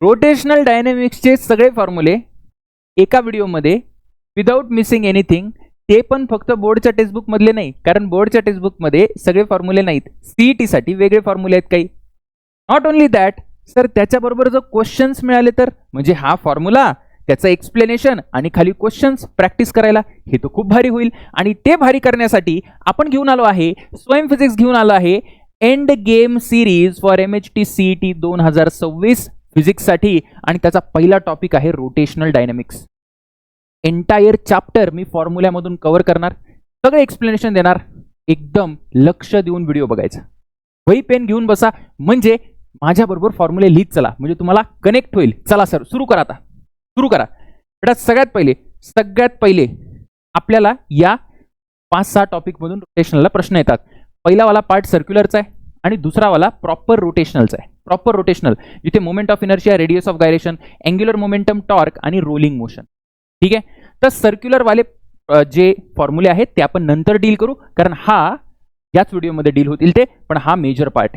Rotational डायनॅमिक्सचे सगळे फॉर्म्युले एका व्हिडिओमध्ये विदाऊट मिसिंग एनिथिंग, ते पण फक्त बोर्डच्या टेक्स्टबुक मधले नाही, कारण बोर्डच्या टेक्स्टबुक मध्ये सगळे फॉर्म्युले नाहीत, सीईटी साठी वेगळे फॉर्म्युले आहेत काही. नॉट ओनली दॅट सर, त्याच्याबरोबर जर क्वेश्चन्स मिळाले तर, म्हणजे हा फॉर्म्युला, त्याचं एक्सप्लेनेशन आणि खाली क्वेश्चन्स प्रॅक्टिस करायला, हे तर खूप भारी होईल. आणि ते भारी करण्यासाठी आपण घेऊन आलो आहे, स्वयं फिजिक्स घेऊन आलो आहे end game series for MHT CET 2026 physics साठी. आणि त्याचा पहिला टॉपिक आहे रोटेशनल डायनॅमिक्स. एंटायर चॅप्टर मी फॉर्म्युल्यामधून कव्हर करणार, सगळं एक्सप्लेनेशन देणार. एकदम लक्ष देऊन व्हिडिओ बघायचा, वही पेन घेऊन बसा, म्हणजे माझ्याबरोबर फॉर्म्युले लिहित चला, म्हणजे तुम्हाला कनेक्ट होईल. चला सर, सुरू करा. आता सुरू करा बेटा. सगळ्यात पहिले आपल्याला या 5-6 टॉपिक मधून रोटेशनलला प्रश्न येतात. पहिलावाला पार्ट सर्क्युलरचा आहे आणि दुसरावाला प्रॉपर रोटेशनलचा आहे. प्रॉपर रोटेशनल जिथे moment of inertia, radius of gyration, angular momentum, torque आणि रोलिंग मोशन. ठीक आहे, तर सर्क्युलर वाले जे फॉर्म्युले आहेत ते आपण नंतर डील करू, कारण हा याच व्हिडिओमध्ये डील होतील ते, पण हा मेजर पार्ट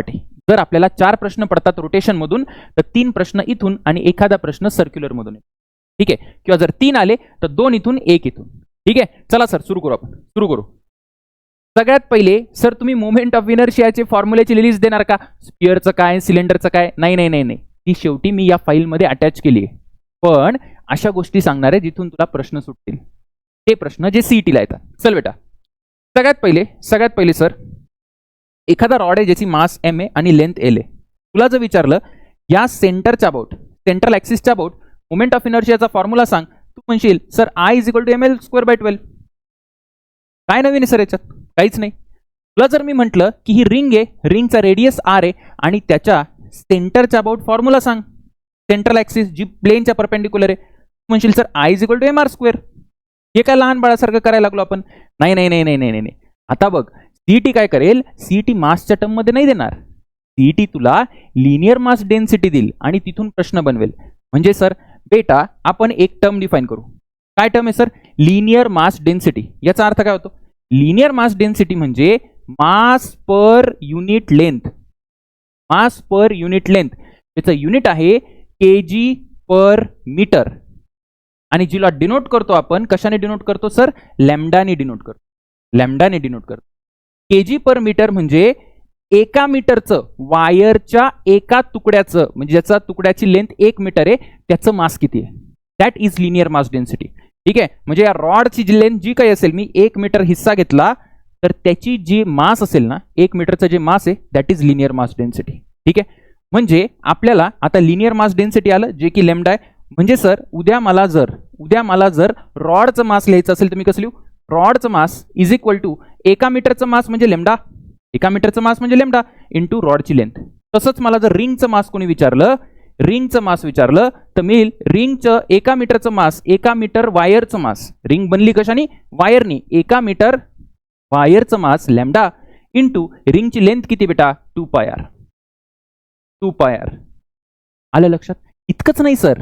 आहे. जर आपल्याला 4 प्रश्न पडतात रोटेशन मधून, तर 3 प्रश्न इथून आणि एखादा प्रश्न सर्क्युलर मधून. ठीक आहे, किंवा जर 3 आले तर 2 इथून 1 इथून. ठीक आहे, चला सर सुरू करू. आपण सुरू करू. सगळ्यात पहिले सर, तुम्ही मोमेंट ऑफ इनर्शियाचे फॉर्म्युलेची लिस्ट देणार का? स्पिअरचं काय, सिलेंडरचं काय? नाही, ती शेवटी मी या फाईलमध्ये अटॅच केली आहे. पण अशा गोष्टी सांगणार आहे जिथून तुला प्रश्न सुटतील, ते प्रश्न जे सीईटीला येतात. चल बेटा, सगळ्यात पहिले सर, एखादा रॉड आहे ज्याची मास m आहे आणि लेंथ l आहे. तुला जर विचारलं या सेंट्रल ऍक्सिसच्या अबाउट मोमेंट ऑफ इनर्शियाचा फॉर्म्युला सांग, तू म्हणशील सर I = ml²/12. काय नवीन आहे सर याच्यात? काहीच नाही. तुला जर मी म्हटलं की ही रिंग आहे, रिंगचा रेडियस r आहे आणि त्याच्या सेंटरच्या अबाउट फॉर्म्युला सांग, सेंट्रल ऍक्सिस जी प्लेनच्या परपेंडिक्युलर आहे, तू म्हणशील सर I = mr². हे काय लहान बाळासारखं करायला लागलो आपण? नाही. आता बघ, सीईटी काय करेल, सीईटी मासच्या टर्म मध्ये नाही देणार, सीईटी तुला लिनियर मास डेन्सिटी देईल आणि तिथून प्रश्न बनवेल. म्हणजे सर बेटा, आपण एक टर्म डिफाइन करू. काय टर्म आहे सर? Linear mass density. याचा अर्थ काय होतो? लिनियर मास डेन्सिटी म्हणजे मास पर युनिट लेंथ. त्याचं युनिट आहे kg/मीटर. आणि जिला डिनोट करतो आपण, कशाने डिनोट करतो सर? लॅम्डाने डिनोट करतो. kg/मीटर म्हणजे एका मीटरचं, वायरच्या एका तुकड्याचं, म्हणजे ज्याचा तुकड्याची लेंथ 1 मीटर आहे, त्याचं मास किती आहे? That is linear mass density. ठीक आहे, म्हणजे या रॉडची जी लेंथ जी काही असेल, मी 1 मीटर हिस्सा घेतला तर त्याची जी मास असेल ना, 1 मीटरचं जे मास आहे, that is linear mass density. ठीक आहे, म्हणजे आपल्याला आता लिनियर मास डेन्सिटी आलं, जे की लॅम्डा आहे. म्हणजे सर उद्या मला जर रॉडचं मास लिहायचं असेल तर मी कसं लिहू? रॉडचं मास इज इक्वल टू एका मीटरचं मास म्हणजे लॅम्डा इंटू रॉडची लेंथ. तसंच मला जर रिंगचं मास कोणी विचारलं, तर मी रिंगचं एका मीटरचं मास, एका मीटर वायरचं मास, रिंग बनली कशाने? वायरनी. एका मीटर वायरचं मास लॅम्डा इंटू रिंगची लेंथ किती बेटा? 2πr. आलं लक्षात? इतकंच नाही सर,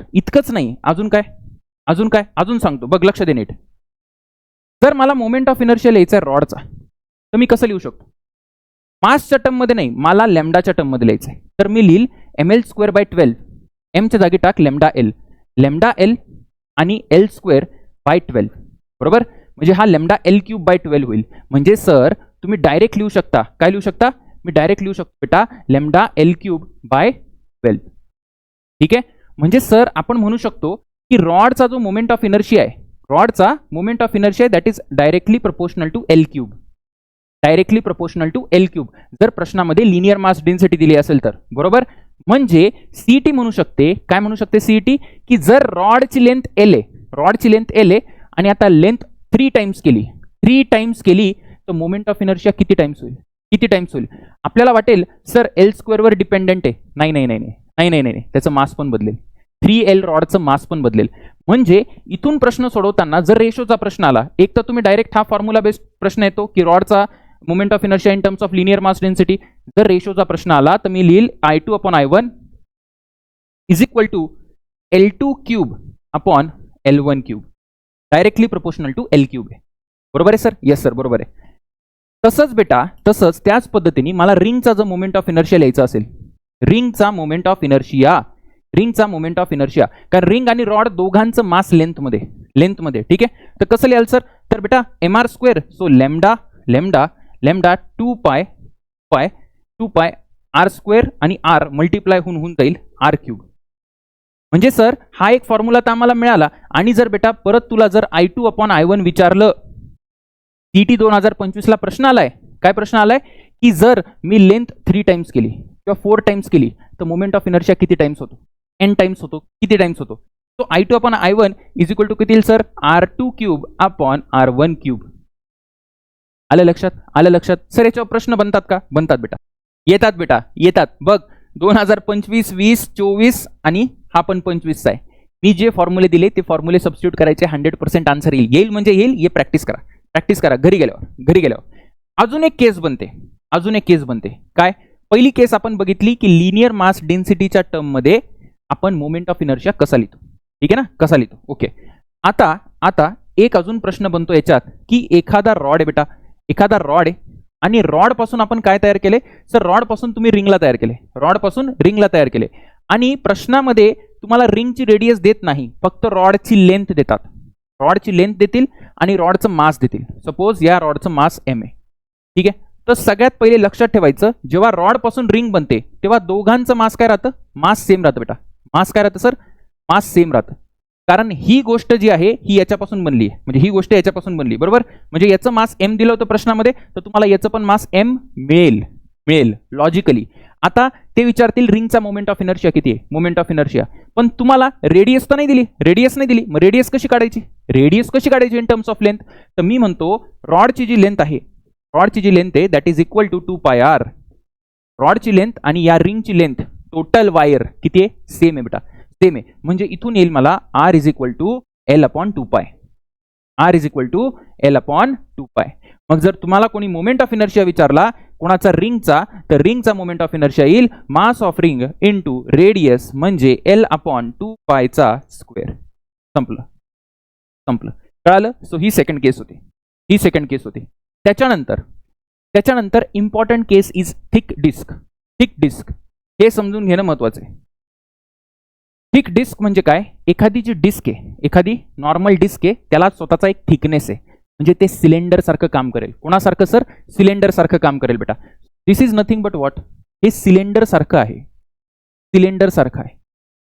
अजून काय? अजून सांगतो बघ, लक्ष दे नीट. जर मला मोमेंट ऑफ इनर्शिया लिहायचा आहे रॉडचा, तर मी कसं लिहू शकतो? मासच्या टर्म मध्ये नाही, मला लॅम्डाच्या टर्म मध्ये लिहायचं आहे. तर मी लिहिल ml²/12. एमच्या जागी टाक लॅम्डा एल आणि l²/12. बरोबर, म्हणजे हा लॅम्डा l³/12 होईल. म्हणजे सर तुम्ही डायरेक्ट लिहू शकता, काय लिहू शकता? मी डायरेक्ट लिहू शकतो बेटा, लॅम्डा l³/12. ठीक आहे, म्हणजे सर आपण म्हणू शकतो की रॉडचा जो मोमेंट ऑफ इनर्शिया आहे, that is directly proportional to l³. जर प्रश्नामध्ये लिनियर मास डेन्सिटी दिली असेल तर. बरोबर, म्हणजे सीईटी म्हणू शकते, काय म्हणू शकते सीईटी, की जर रॉडची लेंथ L आहे आणि आता लेंथ 3 टाइम्स केली तर मोमेंट ऑफ इनर्शिया किती टाइम्स होईल? आपल्याला वाटेल सर l² वर डिपेंडेंट आहे. नाही, त्याचं मास पण बदलेल. 3L रॉडचं मास पण बदलेल. म्हणजे इथून प्रश्न सोडवताना जर रेशोचा प्रश्न आला, एक तर तुम्ही डायरेक्ट हा फॉर्म्युला बेस्ड प्रश्न येतो की रॉडचा moment of inertia in terms of linear mass density. जर रेशोचा प्रश्न आला तर मी लिहिल I2/I1 is equal to L2³ directly proportional to L³ आहे. बरोबर आहे सर? येस सर, बरोबर आहे. तसंच बेटा, त्याच पद्धतीने मला रिंगचा जो मोमेंट ऑफ इनर्शिया लिहायचा असेल, रिंगचा मोमेंट ऑफ इनर्शिया रिंगचा मोमेंट ऑफ इनर्शिया, कारण रिंग आणि रॉड दोघांचं मास लेंथमध्ये ठीक आहे. तर कसं लिहाल सर, तर बेटा mr square, so lambda lambda lambda 2 pi r square आणि आर मल्टिप्लाय होऊन जाईल आर क्यूब. म्हणजे सर हा एक फॉर्म्युला तर आम्हाला मिळाला. आणि जर बेटा परत तुला जर I2/I1 विचारलं, CT 2025 ला प्रश्न आलाय, काय प्रश्न आलाय की जर मी लेंथ 3 टाइम्स केली किंवा 4 टाइम्स केली तर मोमेंट ऑफ इनर्शिया किती टाइम्स होतो, n टाइम्स होतो, किती टाइम्स होतो. So I2/I1 is equal to किती येईल सर, R2³/R1³. आलं लक्षात सर. याच्यावर प्रश्न बनतात का, बनतात बेटा, येतात बघ. 2025, 20, 24 आणि हा पण 25चा आहे. मी जे फॉर्म्युले दिले ते फॉर्म्युले सबस्टिट्यूट करायचे, 100% आन्सर येईल म्हणजे येईल. ये प्रॅक्टिस करा घरी गेल्यावर. अजून एक केस बनते काय, पहिली केस आपण बघितली की लिनियर मास डेन्सिटीच्या टर्म मध्ये आपण मोमेंट ऑफ इनर्शिया कसा लिहितो, ठीक आहे ना, कसा लिहितो. ओके, आता एक अजून प्रश्न बनतो याच्यात की एखादा रॉड आहे आणि रॉड पासून आपण काय तयार केले सर, रॉड पासून तुम्ही रिंगला तयार केले आणि प्रश्नामध्ये तुम्हाला रिंगची रेडियस देत नाही, फक्त रॉडची लेंथ देतात. रॉडची लेंथ देतील आणि रॉडचं मास देतील. सपोज या रॉडचं मास m आहे, ठीक आहे. तर सगळ्यात पहिले लक्षात ठेवायचं, जेव्हा रॉड पासून रिंग बनते तेव्हा दोघांचं मास काय राहतं, मास सेम राहतं बेटा. मास काय राहतं सर, मास सेम राहतं. कारण ही गोष्ट जी आहे ही याच्यापासून बनली आहे, म्हणजे ही गोष्ट याच्यापासून बनली, बरोबर. म्हणजे याचं मास m दिलं होतं प्रश्नामध्ये, तर तुम्हाला याचं पण मास m मिळेल लॉजिकली. आता ते विचारतील रिंगचा मोमेंट ऑफ इनर्शिया किती आहे, मोमेंट ऑफ इनर्शिया, पण तुम्हाला रेडियस तर नाही दिली. मग रेडियस कशी काढायची इन टर्म्स ऑफ लेंथ. तर मी म्हणतो रॉडची जी लेंथ आहे that is equal to 2πr. रॉडची लेंथ आणि या रिंगची लेंथ टोटल वायर किती आहे, सेम आहे बेटा, सेम आहे. म्हणजे इथून येईल मला r is equal to L/2π. मग जर तुम्हाला कोणी मोमेंट ऑफ इनर्शिया विचारला कोणाचा रिंगचा, तर रिंगचा मोमेंट ऑफ इनर्शिया येईल mass of ring into radius म्हणजे L/2π चा स्क्वेअर. संपलं कळालं. सो ही सेकंड केस होती. त्याच्यानंतर important case is thick disc. हे समजून घेणं महत्वाचं आहे. थिक डिस्क म्हणजे काय, एखादी जी डिस्क आहे, एखादी नॉर्मल डिस्क आहे, त्याला स्वतःचा एक थिकनेस आहे, म्हणजे ते सिलेंडर सारखं काम करेल. कोणासारखं सर, सिलेंडर सारखं काम करेल बेटा. दिस इज नथिंग बट व्हॉट, हे सिलेंडर सारखं आहे,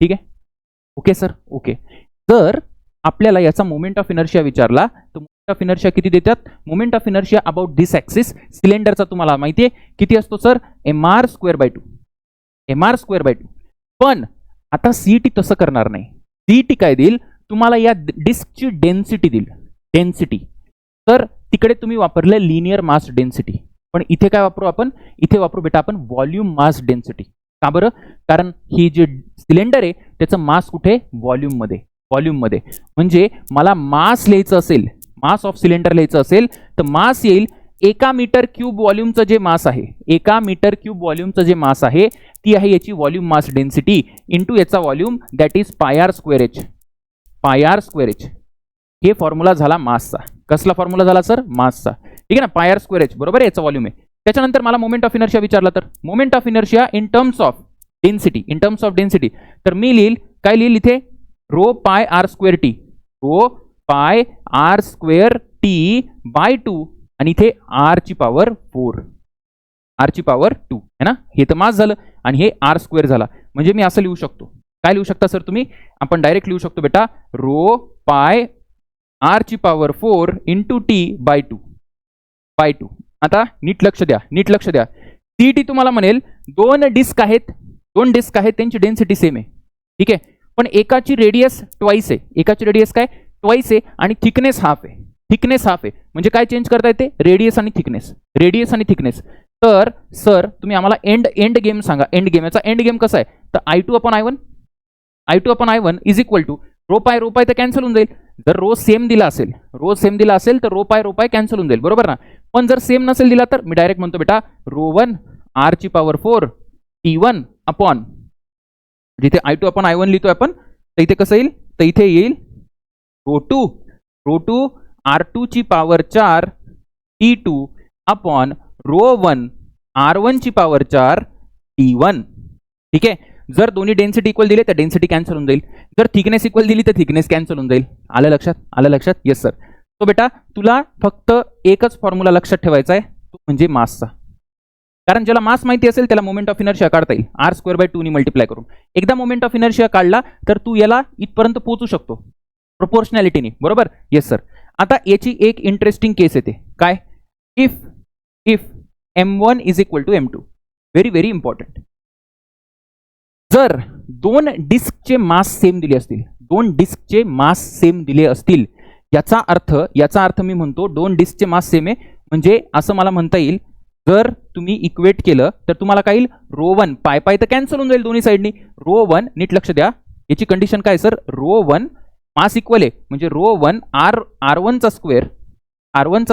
ठीक आहे. Okay sir, okay. जर आपल्याला याचा मोमेंट ऑफ इनर्शिया विचारला तर मोमेंट ऑफ इनर्शिया किती देतात, moment of inertia about this axis सिलेंडरचा तुम्हाला माहिती आहे किती असतो सर, mr²/2. पण आता सीईटी तसं करणार नाही. सीईटी काय देईल तुम्हाला, या डिस्कची डेन्सिटी तर तिकडे तुम्ही वापरले लिनियर मास डेन्सिटी, पण इथे काय वापरू आपण, इथे वापरू बेटा आपण व्हॉल्यूम मास डेन्सिटी. का बरं, कारण ही जे सिलेंडर आहे त्याचं मास कुठे, व्हॉल्यूम मध्ये. म्हणजे मला मास लिहायचं असेल, मास ऑफ सिलेंडर लिहायचं असेल तर मास येईल 1 मीटर क्यूब व्हॉल्यूमचं जे मास आहे ती आहे याची व्हॉल्यूम मास डेन्सिटी इंटू याचा व्हॉल्यूम दॅट इज πr²h. हे फॉर्म्युला झाला मासचा. कसला फॉर्म्युला झाला सर, मासचा, ठीक आहे ना, πr²h बरोबर, याचा व्हॉल्यूम आहे. त्याच्यानंतर मला मोमेंट ऑफ इनर्शिया विचारला तर moment of inertia in terms of density, तर मी काय लिहिल इथे ρπr²t, ρπr²t/2 आणि इथे r ची पॉवर 4 आहे ना. हे तर मास झालं आणि हे r² झाला. म्हणजे मी असं लिहू शकतो, काय लिहू शकता सर तुम्ही, आपण डायरेक्ट लिहू शकतो बेटा ρπr⁴ इंटू t/2. आता नीट लक्ष द्या. सीईटी तुम्हाला म्हणेल दोन डिस्क आहेत त्यांची डेन्सिटी सेम आहे, ठीक आहे, पण एकाची रेडियस ट्वाइस आहे, आणि थिकनेस हाफ आहे. म्हणजे काय चेंज करता येते, रेडियस आणि थिकनेस. तर सर तुम्ही आम्हाला एंड गेम सांगा. याचा एंड गेम कसा आहे, तर I2/I1 इज इक्वल टू ρπ तर कॅन्सल होऊन जाईल. जर रो सेम दिला असेल तर ρπ कॅन्सल होऊन जाईल, बरोबर ना. पण जर सेम नसेल दिला तर मी डायरेक्ट म्हणतो बेटा ρ1 r⁴ t1 अपॉन, जिथे I2/I1 लिहितोय आपण, तर इथे कसं येईल, तर इथे येईल ρ2 r⁴ t2 upon ρ1 r⁴ t1. ठीक आहे. जर दोन्ही डेन्सिटी इक्वल दिले तर डेन्सिटी कॅन्सल होऊन जाईल, जर थिकनेस इक्वल दिली तर थिकनेस कॅन्सल होऊन जाईल. आलं लक्षात? आलं लक्षात? Yes sir. तो बेटा तुला फक्त एकच फॉर्म्युला लक्षात ठेवायचा आहे, तो म्हणजे मासचा. कारण ज्याला मास माहिती असेल त्याला मोमेंट ऑफ इनर्शिया काढता येईल r²/2 नी मल्टिप्लाय करून. एकदा मोमेंट ऑफ इनर्शिया काढला तर तू याला इथपर्यंत पोहोचू शकतो प्रोपोर्शनॅलिटीने. बरोबर? Yes sir. आता याची एक इंटरेस्टिंग केस येते. काय? If m1 is equal to m2. Very very important. जर दोन डिस्कचे मास सेम दिले असतील, दोन डिस्कचे मास सेम दिले असतील, याचा अर्थ मी म्हणतो दोन डिस्कचे मास सेम आहे, म्हणजे असं मला म्हणता येईल, जर तुम्ही इक्वेट केलं तर तुम्हाला काय येईल, ρ1 पाय तर कॅन्सल होऊन जाईल दोन्ही साईडनी. ρ1 नीट लक्ष द्या, याची कंडिशन काय सर, ρ1 मास इक्वल आहे म्हणजे ρ1 r1 चा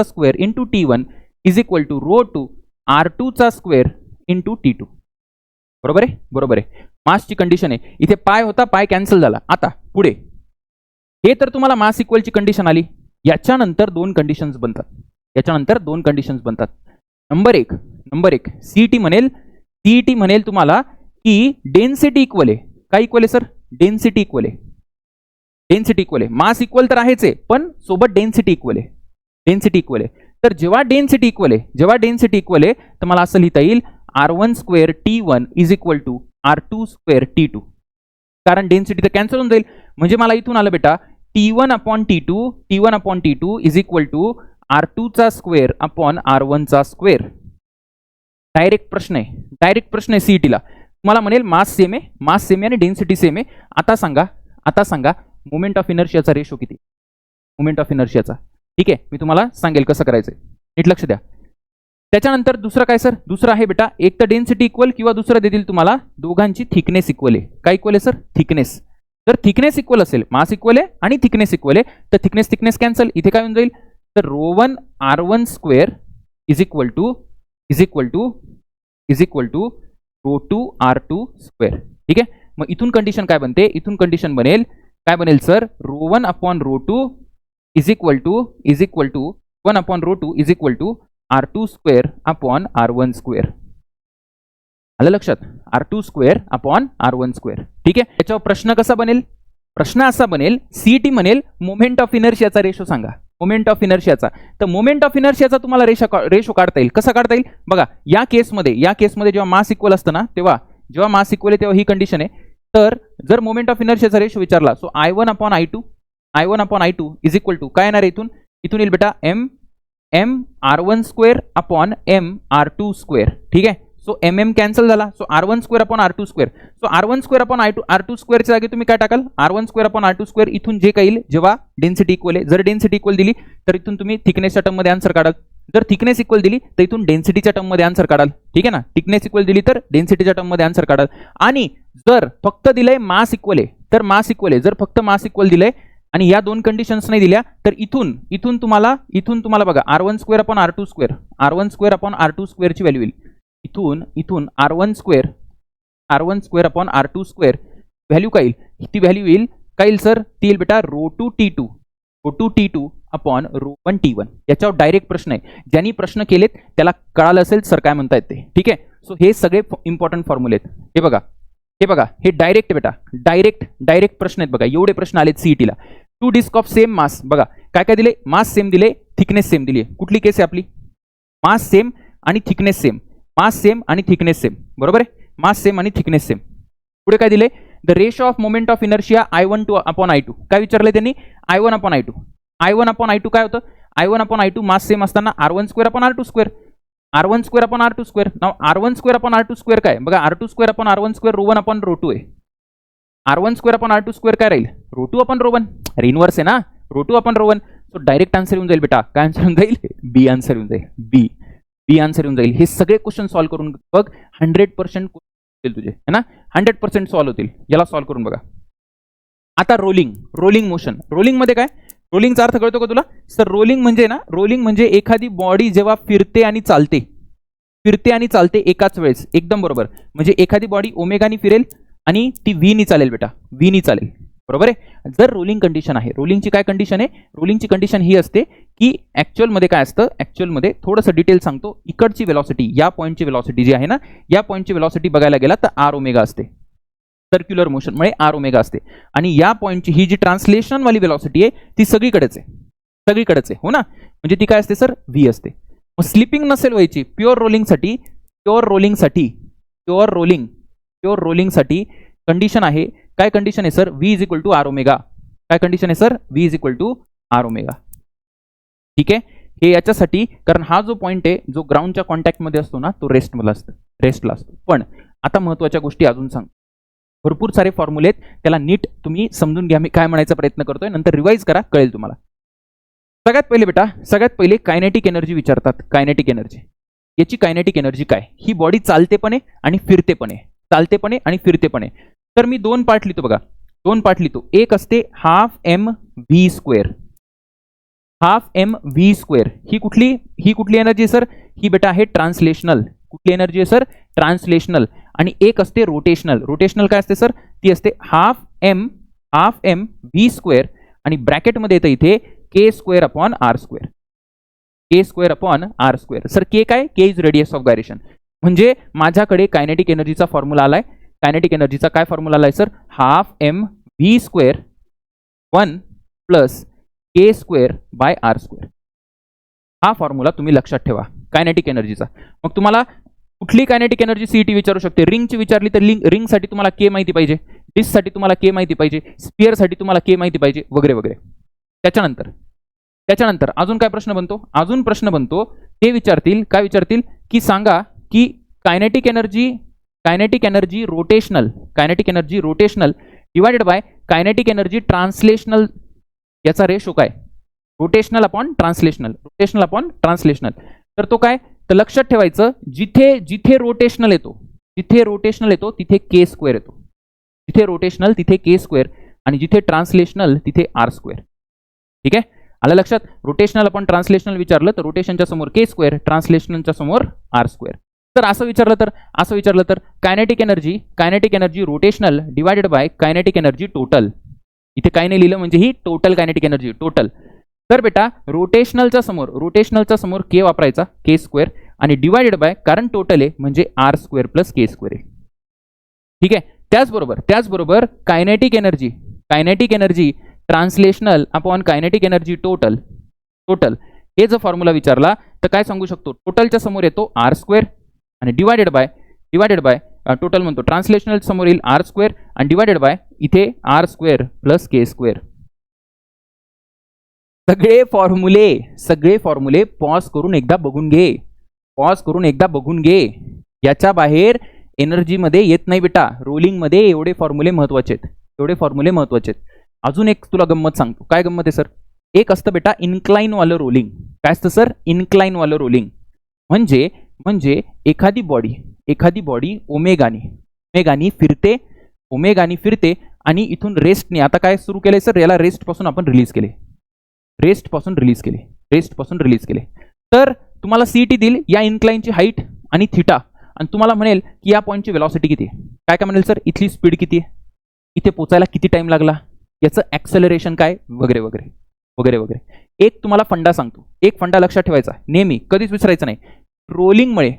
square into t1 is equal to ρ2 r2 चा स्क्वेअर इंटू t2. बरोबर आहे? बरोबर आहे. मासची कंडिशन आहे. इथे पाय होता, पाय कॅन्सल झाला. आता पुढे हे तर तुम्हाला मास इक्वलची कंडिशन आली. याच्यानंतर दोन कंडिशन्स बनतात. नंबर एक सीईटी म्हणेल तुम्हाला की डेन्सिटी इक्वल आहे. काय इक्वल आहे सर? डेन्सिटी इक्वल आहे. मास इक्वल तर आहेच आहे, पण सोबत डेन्सिटी इक्वल आहे. तर जेव्हा डेन्सिटी इक्वल आहे तर मला असं लिहिता येईल r1² t1 is equal to r2² t2. कारण डेन्सिटी तर कॅन्सल होऊन जाईल, म्हणजे मला इथून आलं बेटा t1/t2 is equal to r2 चा स्क्वेअर अपॉन r1 चा स्क्वेअर. डायरेक्ट प्रश्न आहे सीईटीला. तुम्हाला म्हणेल मास सेम आहे आणि डेन्सिटी सेम आहे. आता सांगा मोमेंट ऑफ इनर्शियाचा रेशो किती? मोमेंट ऑफ इनर्शियाचा. ठीक आहे, मी तुम्हाला सांगेल कसं करायचं. नीट लक्ष द्या. त्याच्यानंतर दुसरं काय सर? दुसरं आहे बेटा, एक तर डेन्सिटी इक्वल किंवा दुसरं देतील तुम्हाला दोघांची थिकनेस इक्वल आहे. काय इक्वल आहे सर? थिकनेस. जर थिकनेस इक्वल असेल, मास इक्वल आहे आणि थिकनेस इक्वल आहे, तर थिकनेस कॅन्सल. इथे काय होऊन जाईल, तर ρ1 r1² is equal to ρ2 r2². ठीक आहे. मग इथून कंडिशन काय बनते? इथून कंडिशन बनेल sir, ρ1/ρ2 is equal to r2² upon r1². आलं लक्षात? r2² upon r1². ठीक आहे. याच्यावर प्रश्न कसा बनेल? प्रश्न असा बनेल, सीईटी म्हणेल मोमेंट ऑफ इनर्शियाचा रेशो सांगा. मोमेंट ऑफ इनर्शियाचा. तर मोमेंट ऑफ इनर्शियाचा तुम्हाला रेशो काढता येईल. कसा काढता येईल बघा. या केसमध्ये जेव्हा मास इक्वल असतं ना, जेव्हा मास इक्वल आहे तेव्हा ही कंडिशन आहे. तर जर मोमेंट ऑफ इनर्शियाचा रेशो विचारला, so I1/I2 is equal to काय येणार आहे? इथून येईल बेटा m r1² upon m r2². ठीक आहे. सो mm कॅन्सल झाला, so r1² upon r2². So r1² upon r2² च्या जागी तुम्ही काय टाकाल? r1² upon r2². इथून जे काही येईल जेव्हा डेन्सिटी इक्वल आहे, जर डेन्सिटी इक्वल दिली तर इथून तुम्ही थिकनेसच्या टर्ममध्ये आन्सर काढाल. जर थिकनेस इक्वल दिली तर इथून डेन्सिटीच्या टर्ममध्ये आन्सर काढाल. ठीक आहे ना? थिकनेस इक्वल दिली तर डेन्सिटीच्या टर्ममध्ये आन्सर काढाल. आणि जर फक्त दिलंय मास इक्वल आहे तर मास इक्वल आहे. जर फक्त मास इक्वल दिलंय आणि या दोन कंडिशन्स नाही दिल्या तर इथून तुम्हाला बघा r1² अपॉन r2² ची व्हॅल्यू येईल. इथून r1² अपॉन r2² व्हॅल्यू काय येईल? ती व्हॅल्यू येईल काय येईल सर? ती येईल बेटा ρ2 t2 अपॉन ρ1 t1. याच्यावर डायरेक्ट प्रश्न आहे. ज्यांनी प्रश्न केलेत त्याला कळालं असेल सर काय म्हणतायत ते. ठीक आहे. सो हे सगळे इम्पॉर्टंट फॉर्म्युले आहेत. हे बघा हे डायरेक्ट बेटा डायरेक्ट प्रश्न आहेत. बघा एवढे प्रश्न आलेत सीईटीला. Two disc of same mass. बघा काय दिले? मास सेम दिले, थिकनेस सेम दिली. कुठली केस आहे आपली? मास सेम आणि थिकनेस सेम. बरोबर आहे? मास सेम आणि थिकनेस सेम. पुढे काय दिले? The ratio of moment of inertia I1/I2. काय विचारले त्यांनी? I1/I2 काय होतं? I1/I2 मास सेम असताना r1² अपॉन r2². नाव r1² काय? बघा r2² अपॉन r1² ρ1 अपॉन ρ2 आहे. r1² अपॉन r2² काय राहील? ρ2 अपॉन ρ1. अरे इनवर्स आहे ना, ρ2 अपॉन ρ1. सो डायरेक्ट आन्सर येऊन जाईल बेटा. काय आन्सर येऊन जाईल? बी आन्सर येऊन जाईल. बी आन्सर येऊन जाईल. हे सगळे क्वेश्चन सॉल्व्ह करून बघ, 100% होतील तुझे, है ना? 100% सॉल्व्ह होतील. याला सॉल्व्ह करून बघा. आता रोलिंग मोशन. रोलिंग मध्ये काय? रोलिंगचा अर्थ कळतो का तुला? सर रोलिंग म्हणजे एखादी बॉडी जेव्हा फिरते आणि चालते एकाच वेळेस. एकदम बरोबर. म्हणजे एखादी बॉडी ओमेगानी फिरेल आणि ती व्हीनी चालेल बेटा. व्हीनी चालेल. बरोबर आहे? जर रोलिंग कंडिशन आहे, रोलिंगची काय कंडिशन आहे? रोलिंगची कंडिशन ही असते की ऍक्च्युअलमध्ये काय असतं? ऍक्च्युअलमध्ये थोडंसं डिटेल सांगतो. इकडची वेलॉसिटी, या पॉईंटची वेलॉसिटी जी आहे ना, या पॉईंटची वेलॉसिटी बघायला गेला तर r ओमेगा असते. सर्क्युलर मोशनमुळे आर ओमेगा असते. आणि या पॉईंटची ही जी ट्रान्सलेशन वाली वेलॉसिटी आहे ती सगळीकडेच आहे, सगळीकडेच आहे, हो ना. म्हणजे ती काय असते सर, व्ही असते. मग स्लिपिंग नसेल व्हायची, प्युअर रोलिंगसाठी कंडिशन आहे, काय कंडिशन आहे sir, v is equal to r omega. काय कंडिशन आहे sir, v is equal to r omega. ठीक आहे, हे याच्यासाठी कारण हा जो पॉईंट आहे जो ग्राउंडच्या कॉन्टॅक्टमध्ये असतो ना तो रेस्टला असतो. पण आता महत्त्वाच्या गोष्टी अजून सांग, भरपूर सारे फॉर्म्युले आहेत, त्याला नीट तुम्ही समजून घ्या मी काय म्हणायचा प्रयत्न करतोय, नंतर रिवाइज करा, कळेल तुम्हाला. सगळ्यात पहिले कायनेटिक एनर्जी विचारतात. कायनेटिक एनर्जी, याची कायनेटिक एनर्जी काय, ही बॉडी चालते पण आहे आणि फिरते पण आहे. तर मी दोन पार्ट लिहितो. एक असते हाफ एम व्ही स्क्वेअर. ही कुठली एनर्जी सर, ही बेटा आहे ट्रान्सलेशनल. कुठली एनर्जी आहे सर, ट्रान्सलेशनल. आणि एक असते रोटेशनल काय असते सर, ती असते हाफ एम व्ही स्क्वेअर आणि ब्रॅकेटमध्ये येतं इथे K square upon R square. Sir K काय, K is radius of gyration. म्हणजे माझ्याकडे कायनेटिक एनर्जीचा फॉर्म्युला आलाय. कायनेटिक एनर्जीचा काय फॉर्म्युला आलाय sir, half M V square 1 plus K square by R square. हा फॉर्म्युला तुम्ही लक्षात ठेवा कायनेटिक एनर्जीचा. मग तुम्हाला कुठली कायनेटिक एनर्जी सीईटी विचारू शकते, रिंगची विचारली तर रिंगसाठी तुम्हाला के माहिती पाहिजे, डिस्कसाठी तुम्हाला के माहिती पाहिजे, स्पिअरसाठी तुम्हाला के माहिती पाहिजे, वगैरे वगैरे. त्याच्यानंतर अजून काय प्रश्न बनतो, ते विचारतील की सांगा की kinetic energy rotational divided by kinetic energy translational, याचा रेशो काय, रोटेशनल अपॉन ट्रान्सलेशनल. तर तो काय, तर लक्षात ठेवायचं जिथे रोटेशनल येतो तिथे के स्क्वेअर येतो. जिथे रोटेशनल तिथे के स्क्वेअर आणि जिथे ट्रान्सलेशनल तिथे आर स्क्वेअर. ठीक आहे, आलं लक्षात. रोटेशनल अपॉन ट्रान्सलेशनल विचारलं तर रोटेशनच्या समोर के स्क्वेअर, ट्रान्सलेशनलच्या समोर आर स्क्वेअर. तर असं विचारलं तर kinetic energy rotational divided by kinetic energy total. इथे काय नाही लिहिलं म्हणजे ही टोटल कायनेटिक एनर्जी टोटल. तर बेटा रोटेशनलच्या समोर के वापरायचा, के स्क्वेअर, आणि डिवाइडेड बाय कारण टोटल आहे म्हणजे आर स्क्वेअर प्लस के स्क्वेअर आहे. ठीक आहे, त्याचबरोबर kinetic energy translational upon kinetic energy total हे जर फॉर्म्युला विचारला तर काय सांगू शकतो, टोटलच्या समोर येतो आर स्क्वेअर आणि डिवाइडेड बाय टोटल म्हणतो ट्रान्सलेशनल समोर येईल आर स्क्वेअर आणि डिवाइडेड बाय इथे आर स्क्वेअर प्लस के स्क्वेअर. सगळे फॉर्म्युले पॉज करून एकदा बघून घे. याच्या बाहेर एनर्जी मध्ये येत नाही बेटा, रोलिंग मध्ये एवढे फॉर्म्युले महत्वाचे आहेत. अजून एक तुला गंमत सांगतो. काय गंमत आहे सर, एक असतं बेटा इन्क्लाइन वालं रोलिंग. काय असतं सर, इन्क्लाइन वालं रोलिंग. म्हणजे एखादी बॉडी ओमेगानी फिरते आणि इथून रेस्टने, आता काय सुरू केलंय सर, याला रेस्ट पासून रिलीज केले. तर तुम्हाला सीईटी देईल या इन्क्लाइनची हाईट आणि थिटा आणि तुम्हाला म्हणेल की या पॉईंटची वेलॉसिटी किती आहे. काय म्हणेल सर, इथली स्पीड किती आहे, इथे पोचायला किती टाइम लागला, याचं ऍक्सेलरेशन काय, वगैरे वगैरे. एक तुम्हाला फंडा सांगतो, एक फंडा लक्षात ठेवायचा नेहमी, कधीच विसरायचं नाही. रोलिंगमुळे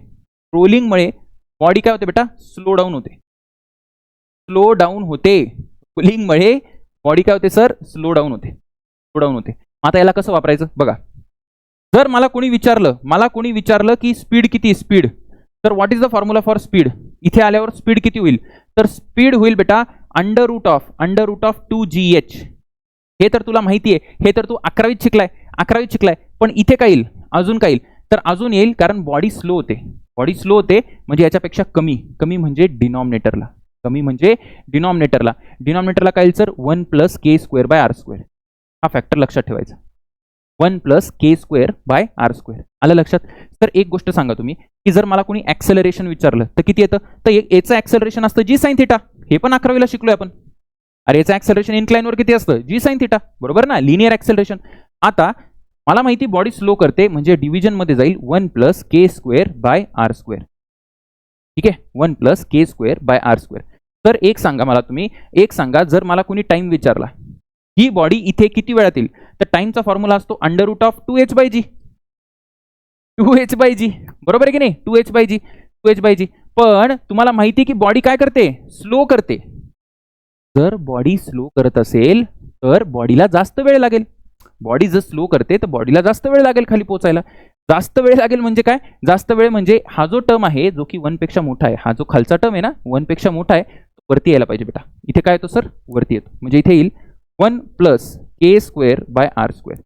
बॉडी काय होते बेटा, स्लो डाऊन होते. रोलिंगमुळे बॉडी काय होते सर, स्लो डाऊन होते. आता याला कसं वापरायचं बघा. जर मला कोणी विचारलं की स्पीड किती, तर what is the formula for speed. इथे आल्यावर स्पीड किती होईल, तर स्पीड होईल बेटा अंडर रूट ऑफ 2gh. हे तर तुला माहिती आहे, हे तर तू 11वीत शिकलाय. पण इथे काय येईल, अजून काय येईल, तर अजून येईल कारण बॉडी स्लो होते म्हणजे याच्यापेक्षा कमी म्हणजे डिनॉमिनेटरला. डिनॉमिनेटरला काय येईल sir, 1 plus K square by R square. हा फॅक्टर लक्षात ठेवायचा, 1 plus K square by R square. आलं लक्षात. तर एक गोष्ट सांगा तुम्ही की जर मला कोणी ऍक्सेलरेशन विचारलं तर किती येतं, तर याचं ऍक्सेलरेशन असतं जी साइन थिटा. हे पण 11वीला शिकलोय आपण. अरे याचं ऍक्सेलरेशन इन्क्लाइनवर किती असतं, जी साइन थिटा, बरोबर ना, लिनियर ऍक्सेलरेशन. आता मला माहिती बॉडी स्लो करते म्हणजे डिव्हिजन मध्ये जाईल 1 plus K square by R square. ठीक आहे, 1 plus K square by R square. तर एक सांगा जर मला कोणी टाइम विचारला, ही बॉडी इथे किती वेळात येईल, तर टाइमचा फॉर्म्युला असतो अंडर रूट ऑफ 2h/g. बरोबर आहे की नाही, 2h/g. पण तुम्हाला माहिती आहे की बॉडी काय करते, स्लो करते. जर बॉडी स्लो करत असेल तर बॉडीला जास्त वेळ लागेल. बॉडी जर स्लो करते तर बॉडीला जास्त वेळ लागेल खाली पोहोचायला. जास्त वेळ लागेल म्हणजे काय? जास्त वेळ म्हणजे हा जो टर्म आहे जो की 1 पेक्षा मोठा आहे, हा जो खालचा टर्म आहे ना 1 पेक्षा मोठा आहे, तो वरती यायला पाहिजे बेटा. इथे काय येतो सर? वरती येतो. म्हणजे इथे येईल 1 + k²/r².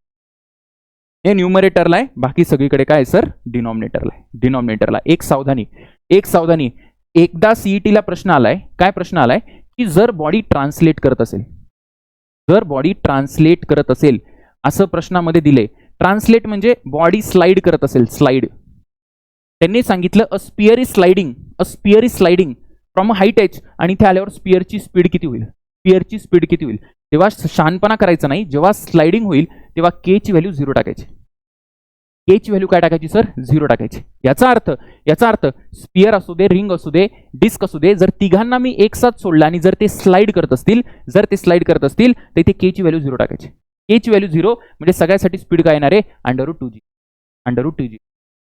हे न्यूमरेटरला आहे, बाकी सगळीकडे काय आहे सर? डिनॉमिनेटरला आहे. डिनॉमिनेटरला एक सावधानी, एक सावधानी. एकदा सीईटीला प्रश्न आलाय, काय प्रश्न आलाय की जर बॉडी ट्रान्सलेट करत असेल, जर बॉडी ट्रान्सलेट करत असेल असं प्रश्नामध्ये दिले. ट्रान्सलेट म्हणजे बॉडी स्लाइड करत असेल, स्लाइड. त्यांनी सांगितलं a sphere is sliding, a sphere is sliding from a height h, आणि इथे आल्यावर स्पिअरची स्पीड किती होईल? स्पिअरची स्पीड किती होईल? तेव्हा शहाणपणा करायचा नाही. जेव्हा स्लाइडिंग होईल तेव्हा के ची व्हॅल्यू 0 टाकायची. के ची व्हॅल्यू काय टाकायची सर? 0 टाकायची. याचा अर्थ स्पिअर असू दे, रिंग असू दे, डिस्क असू दे, जर तिघांना मी एक साथ सोडलं आणि जर ते स्लाइड करत असतील, तर इथे के ची व्हॅल्यू 0 टाकायची. के ची व्हॅल्यू 0 म्हणजे सगळ्यासाठी स्पीड काय येणार आहे? √2g. √2g.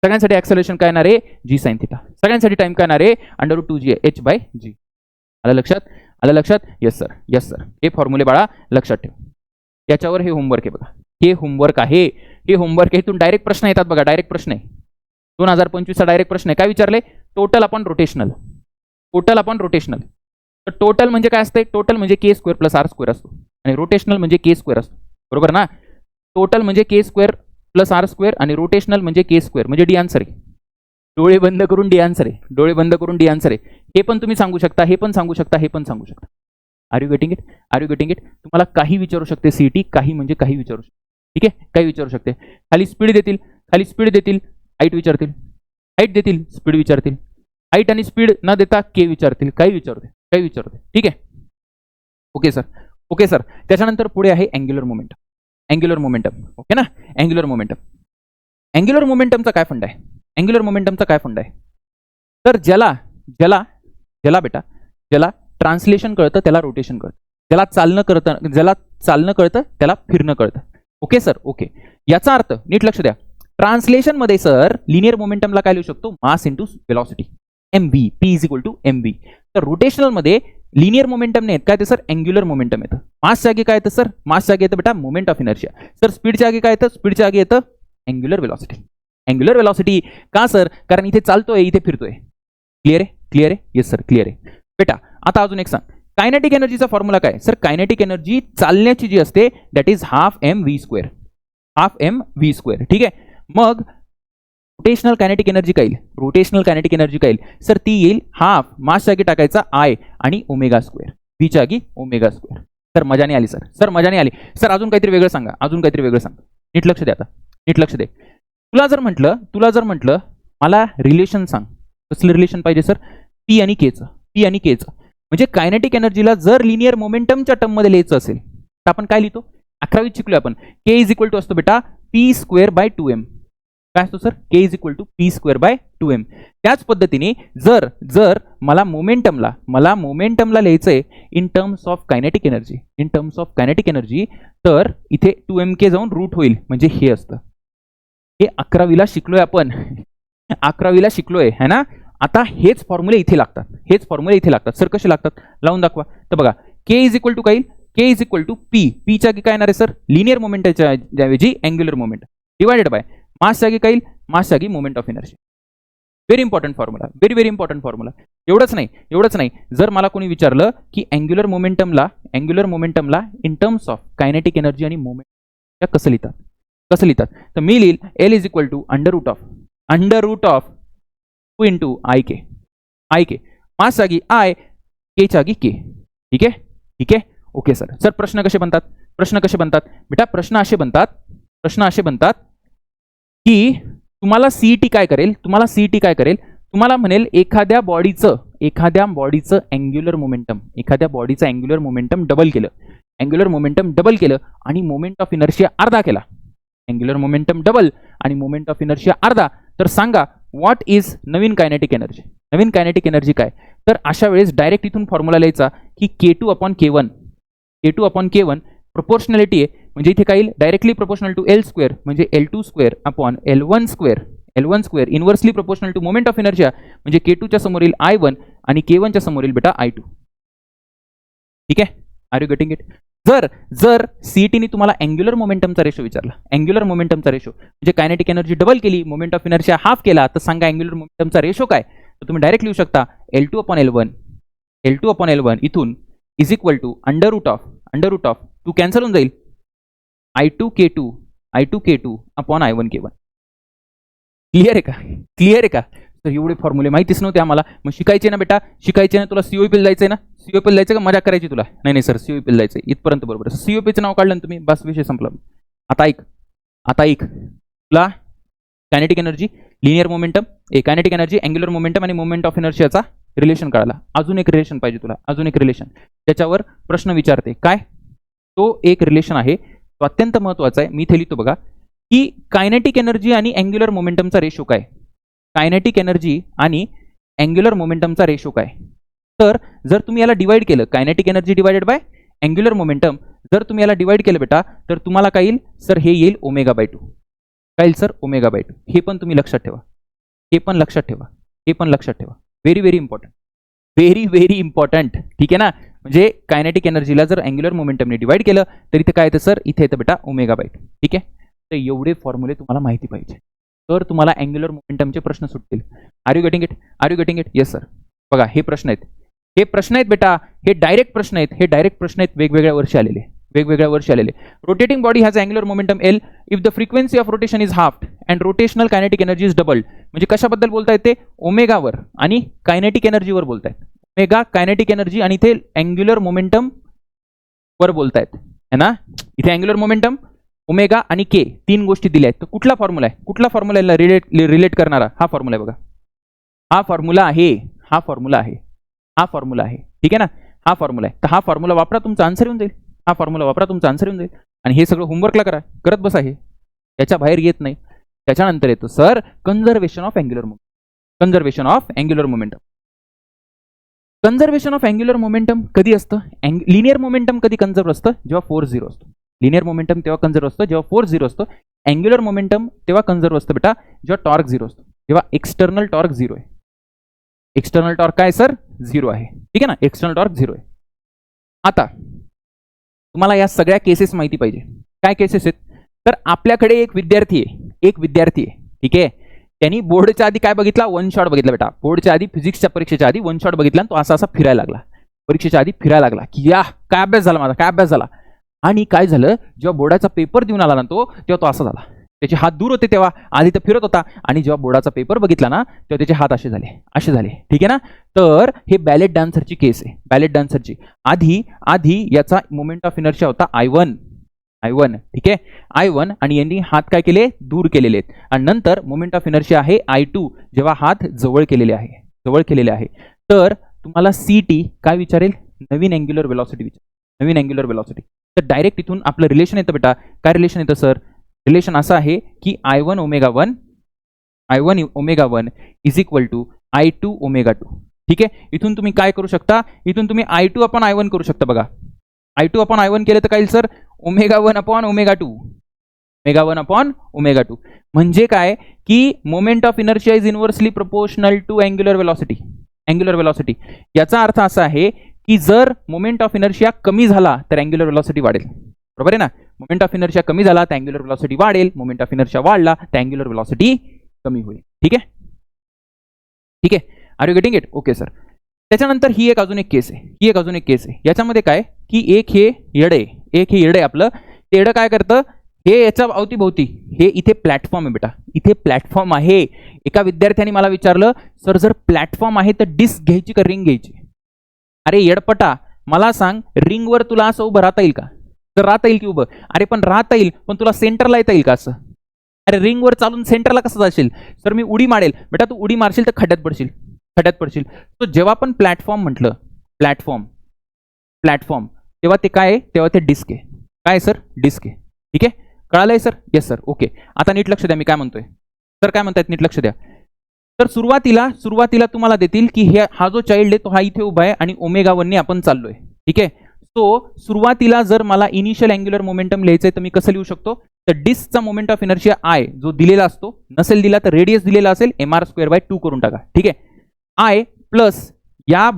सगळ्यांसाठी ॲक्सेलरेशन काय येणार आहे? g sin θ. सगळ्यांसाठी टाइम काय येणार आहे? √2g h/g. आलं लक्षात? आलं लक्षात? Yes sir, yes sir. हे फॉर्म्युले बाळा लक्षात ठेव. याच्यावर हे होमवर्क आहे बघा. हे होमवर्क आहे, हे होमवर्क आहे. इथून डायरेक्ट प्रश्न येतात बघा. डायरेक्ट प्रश्न आहे 2025 चा डायरेक्ट प्रश्न आहे. काय विचारले? Total upon rotational. Total upon rotational. तर टोटल म्हणजे काय असते? टोटल म्हणजे k² + r² असतो आणि रोटेशनल म्हणजे k² असतो. बरोबर ना? टोटल म्हणजे k² + r² आणि रोटेशनल म्हणजे k². म्हणजे डी आन्सर आहे. डोळे बंद करून डी आन्सर आहे. डोळे बंद करून डी आन्सर आहे. हे पण तुम्ही सांगू शकता, हे पण सांगू शकता, हे पण सांगू शकता. Are you getting it? Are you getting it? तुम्हाला काही विचारू शकते सीईटी, काही म्हणजे काही विचारू शकते. ठीक आहे, काही विचारू शकते. खाली स्पीड देतील, खाली स्पीड देतील, हाईट विचारतील, हाईट देतील, स्पीड विचारतील, हाईट आणि स्पीड न देता के विचारतील, काही विचारते, काही विचारते. ठीक आहे, ओके सर, ओके सर. त्याच्यानंतर पुढे आहे angular momentum. Angular momentum, okay ना? Angular momentum. अँग्युलर मोमेंटमचा काय फंड आहे? अँग्युलर मोमेंटमचा काय फंड आहे? तर ज्याला ज्याला ज्याला बेटा ज्याला ट्रान्सलेशन कळतं त्याला रोटेशन कळतं, ज्याला चालणं कळतं त्याला फिरणं कळतं. Okay sir, okay. याचा अर्थ नीट लक्ष द्या. ट्रान्सलेशन मध्ये सर लिनियर मोमेंटमला काय लिहू शकतो? Mass into velocity, mv, p = mv. तर रोटेशनल मध्ये लिनियर मोमेंटम नाही काय ते सर अँग्युलर मोमेंटम येतं. मासच्या आगी काय येतं सर? मासच्या आगी येतं बेटा मोमेंट ऑफ इनर्शिया. सर स्पीडच्या आगी काय येतं? स्पीडच्या आगी येतं अँग्युलर वेलॉसिटी. अँग्युलर वेलॉसिटी का सर? कारण इथे चालतोय, इथे फिरतोय. क्लिअर आहे? क्लिअर आहे? येस सर, क्लिअर आहे बेटा. आता अजून एक सांग, कायनेटिक एनर्जीचा फॉर्म्युला काय? सर कायनेटिक एनर्जी चालण्याची जी असते दॅट इज ½ mv². ½ mv². ठीक आहे. मग रोटेशनल कायनेटिक एनर्जी काय येईल? रोटेशनल कायनेटिक एनर्जी काय येईल? सर ती येईल हाफ मासच्या जागी टाकायचा I आणि ω², v च्या जागी ω². सर मजा नाही आली सर, सर मजा नाही आली सर. अजून काहीतरी वेगळं सांगा, अजून काहीतरी वेगळं सांगा. नीट लक्ष दे आता, नीट लक्ष दे. तुला जर म्हटलं मला रिलेशन सांग, कसलं रिलेशन पाहिजे सर? P आणि K चं. P आणि K चं म्हणजे कायनेटिक एनर्जीला जर लिनियर मोमेंटमच्या टर्म मध्ये लिहायचं असेल तर आपण काय लिहितो? 11वीत शिकलो आपण. K = असतो बेटा p²/2m. काय असतो सर? K = p²/2m. त्याच पद्धतीने जर मला मोमेंटमला लिहायचंय in terms of kinetic energy, in terms of kinetic energy, तर इथे 2mk जाऊन रूट होईल म्हणजे हे असतं. हे 11वीला शिकलोय आपण, 11वीला शिकलोय है ना. आता हेच फॉर्म्युले इथे लागतात, हेच फॉर्म्युले इथे लागतात. सर कसे लागतात? लावून दाखवा. तर बघा K = काय? K = p. p च्या जागी काय येणार आहे सर? लिनियर मोमेंटच्या ऐवजी angular moment divided by mass च्या जागी काय येईल? मास च्या जागी moment of inertia. Very important formula, very important formula. एवढंच नाही, जर मला कोणी विचारलं की अँग्युलर मोमेंटमला in terms of kinetic energy आणि मोमेंट कसं लिहितात, तर मी लिहिल L = √2 IK. मास जागी I, K च्या जागी K. ठीक आहे, ठीक आहे, ओके सर. सर प्रश्न कसे बनतात? बेटा प्रश्न असे बनतात की तुम्हाला सीईटी काय करेल? तुम्हाला म्हणेल एखाद्या बॉडीचं अँग्युलर मोमेंटम डबल केलं आणि मोमेंट ऑफ इनर्शिया अर्धा केला. अँग्युलर मोमेंटम डबल आणि मोमेंट ऑफ इनर्शिया अर्धा. तर सांगा what is Naveen kinetic energy? Naveen kinetic energy काय? तर अशा वेळेस डायरेक्ट इथून फॉर्म्युला लिहायचा की K2/K1. K2/K1 प्रोपोर्शनॅलिटी आहे म्हणजे इथे काय येईल? डायरेक्टली प्रोपोर्शनल टू L² म्हणजे L2² L1² inversely proportional to moment of inertia म्हणजे K2 च्या समोरील I1 आणि K1 च्या समोरील बेटा I2. ठीक आहे, आर यू गेटिंग इट? जर जर सीईटीने तुम्हाला अँग्युलर मोमेंटमचा रेशो विचारला, अँग्युलर मोमेंटमचा रेशो म्हणजे कायनेटिक एनर्जी डबल केली, मोमेंट ऑफ इनर्शिया हाफ केला, तर सांगा अँग्युलर मोमेंटमचा रेशो काय? तर तुम्ही डायरेक्ट लिहू शकता L2/L1 इथून is equal to under root of 2 cancel होऊन जाईल, I2K2 अपॉन I1K1. क्लिअर आहे का? तर एवढे फॉर्म्युले माहितीच नव्हते आम्हाला. मग शिकायचे ना बेटा, शिकायचे ना. तुला सीओपीला जायचंय ना, सीओपीला जायचं का मजा करायची तुला? नाही सर, सीओपीला जायचंय. इथपर्यंत बरोबर. सीओपीचं नाव काढलं ना तुम्ही, बस विषय संपला. आता ऐक तुला kinetic energy, linear momentum, kinetic energy, angular momentum आणि मोमेंट ऑफ इनर्शियाचा रिलेशन कळाला. अजून एक रिलेशन पाहिजे तुला, अजून एक रिलेशन. त्याच्यावर प्रश्न विचारते काय? तो एक रिलेशन आहे, तो अत्यंत महत्वाचा आहे. मी इथे लिहितो बघा की कायनेटिक एनर्जी आणि अँग्युलर मोमेंटमचा रेशो काय? कायनेटिक एनर्जी आणि अँग्युलर मोमेंटमचा रेशो काय? तर जर तुम्ही याला डिवाइड केलं, kinetic energy divided by angular momentum, जर तुम्ही याला डिवाइड केलं बेटा, तर तुम्हाला काय येईल सर? हे येईल ω/2. काय येईल सर? ω/2. हे पण तुम्ही लक्षात ठेवा, हे पण लक्षात ठेवा. Very very important. ठीक आहे ना? म्हणजे कायनेटिक एनर्जीला जर अँग्युलर मोमेंटमने डिवाइड केलं तर इथे काय येतं सर? इथे येतं बेटा ω/2. ठीक आहे? तर एवढे फॉर्म्युले तुम्हाला माहिती पाहिजे, तर तुम्हाला अँग्युलर मोमेंटमचे प्रश्न सुटतील. Are you getting it? Yes sir. बघा हे प्रश्न आहेत बेटा, हे डायरेक्ट प्रश्न आहेत, वेगवेगळ्या वर्षी आलेले. Rotating body has angular momentum L if the frequency of rotation is half and rotational kinetic energy is doubled. म्हणजे कशाबद्दल बोलतायत ते? ओमेगावर आणि कायनेटिक एनर्जीवर बोलतायत. ओमेगा कायनेटिक एनर्जी आणि इथे अँग्युलर मोमेंटम वर बोलतायत है ना? इथे अँग्युलर मोमेंटम, ओमेगा आणि के, 3 गोष्टी दिल्या आहेत. तर कुठला फॉर्म्युला रिलेट करणारा? हा फॉर्म्युला आहे बघा, हा फॉर्म्युला आहे. ठीक आहे ना? हा फॉर्म्युला आहे. तर हा फॉर्म्युला वापरा, तुमचा आन्सर येऊन जाईल. आणि हे सगळं होमवर्कला करत बसा. हे याच्या बाहेर येत नाही. त्याच्यानंतर येतो sir conservation of angular momentum. Conservation of angular momentum कधी असतं? लिनियर मोमेंटम कधी कंझर्व असतं? जेव्हा फोर्स 0 असतो. लिनियर मोमेंटम तेव्हा कंझर्व असतं जेव्हा फोर्स 0 असतो. अँग्युलर मोमेंटम तेव्हा कंझर्व असतं बेटा जेव्हा टॉर्क 0 असतो, जेव्हा एक्सटर्नल टॉर्क 0 आहे. एक्सटर्नल टॉर्क काय सर? 0 आहे. ठीक आहे ना? एक्सटर्नल टॉर्क 0 आहे. आता तुम्हाला या सगळ्या केसेस माहिती पाहिजे. काय केसेस आहेत? तर आपल्याकडे एक विद्यार्थी आहे. ठीक आहे? त्यांनी बोर्डच्या आधी काय बघितला? 1 शॉट बघितला बेटा. बोर्डच्या आधी, फिजिक्सच्या परीक्षेच्या आधी 1 शॉट बघितला आणि तो असा फिरायला लागला. परीक्षेच्या आधी फिरायला लागला की या काय अभ्यास झाला. आणि काय झालं? जेव्हा बोर्डाचा पेपर देऊन आला ना तो, तेव्हा तो असा झाला. त्याचे हात दूर होते तेव्हा, आधी तर फिरत होता, आणि जेव्हा बोर्डाचा पेपर बघितला ना तेव्हा त्याचे हात असे झाले. ठीक आहे ना? तर हे बॅलेट डान्सरची केस आहे. बॅलेट डान्सरची आधी याचा मोमेंट ऑफ इनर्शिया होता I1. ठीक आहे? I1 आणि यांनी हात काय केले? दूर केलेले आहेत. आणि नंतर मोमेंट ऑफ इनर्शिया आहे I2 जेव्हा हात जवळ केलेले आहे. तर तुम्हाला CT काय विचारेल? नवीन अँग्युलर वेलॉसिटी. तर डायरेक्ट इथून आपलं रिलेशन येतं बेटा. काय रिलेशन येतं सर? रिलेशन असं आहे की I1 ω1 is equal to I2 ω2. ठीक आहे? इथून तुम्ही काय करू शकता? इथून तुम्ही I2 अपॉन I1 करू शकता. बघा I2 अपॉन I1 केलं तर काय येईल सर? ω1 अपॉन ω2. म्हणजे काय की moment of inertia is inversely proportional to angular velocity. याचा अर्थ असा आहे की जर मोमेंट ऑफ इनर्शिया कमी झाला तर अँग्युलर वेलॉसिटी वाढेल. बरोबर आहे ना? मोमेंट ऑफ इनर्शिया कमी झाला तर अँग्युलर वेलॉसिटी वाढेल. मोमेंट ऑफ इनर्शिया वाढला तर अँग्युलर वेलॉसिटी कमी होईल. ठीक आहे? Are you getting it? Okay sir. त्याच्यानंतर ही एक अजून एक केस आहे. याच्यामध्ये काय की एक हे येड आहे आपलं. ते येडं काय करतं? हे याच्या अवतीभोवती हे इथे प्लॅटफॉर्म आहे बेटा. इथे प्लॅटफॉर्म आहे. एका विद्यार्थ्याने मला विचारलं सर जर प्लॅटफॉर्म आहे तर डिस्क घ्यायची का रिंग घ्यायची? अरे येडपटा, मला सांग रिंगवर तुला असं उभं राहता येईल का? तर राहता येईल की उभं? अरे पण राहता येईल, पण तुला सेंटरला येता येईल का असं? अरे रिंगवर चालून सेंटरला कसं जाशील? तर मी उडी मारेल बेटा. तू उडी मारशील तर खड्ड्यात पडशील. तो जेव्हा पण प्लॅटफॉर्म म्हटलं, प्लॅटफॉर्म तेव्हा ते काय आहे? तेव्हा ते डिस्क आहे. काय सर? डिस्क आहे. ठीक आहे? कळालंय सर? Yes sir. ओके. आता नीट लक्ष द्या मी काय म्हणतोय. सर काय म्हणतायत? नीट लक्ष द्या. तर सुरुवातीला तुम्हाला देतील की हा जो चाइल्ड आहे तो हा इथे उभा आहे आणि ω1 ने आपण चाललोय. ठीक आहे? सो सुरुवातीला जर मला इनिशियल अँग्युलर मोमेंटम लिहायचंय तर मी कसं लिहू शकतो? तर डिस्कचा मोमेंट ऑफ इनर्शिया I जो दिलेला असतो, नसेल दिला तर रेडियस दिलेला असेल mr²/2 करून टाका. ठीक आहे? I प्लस या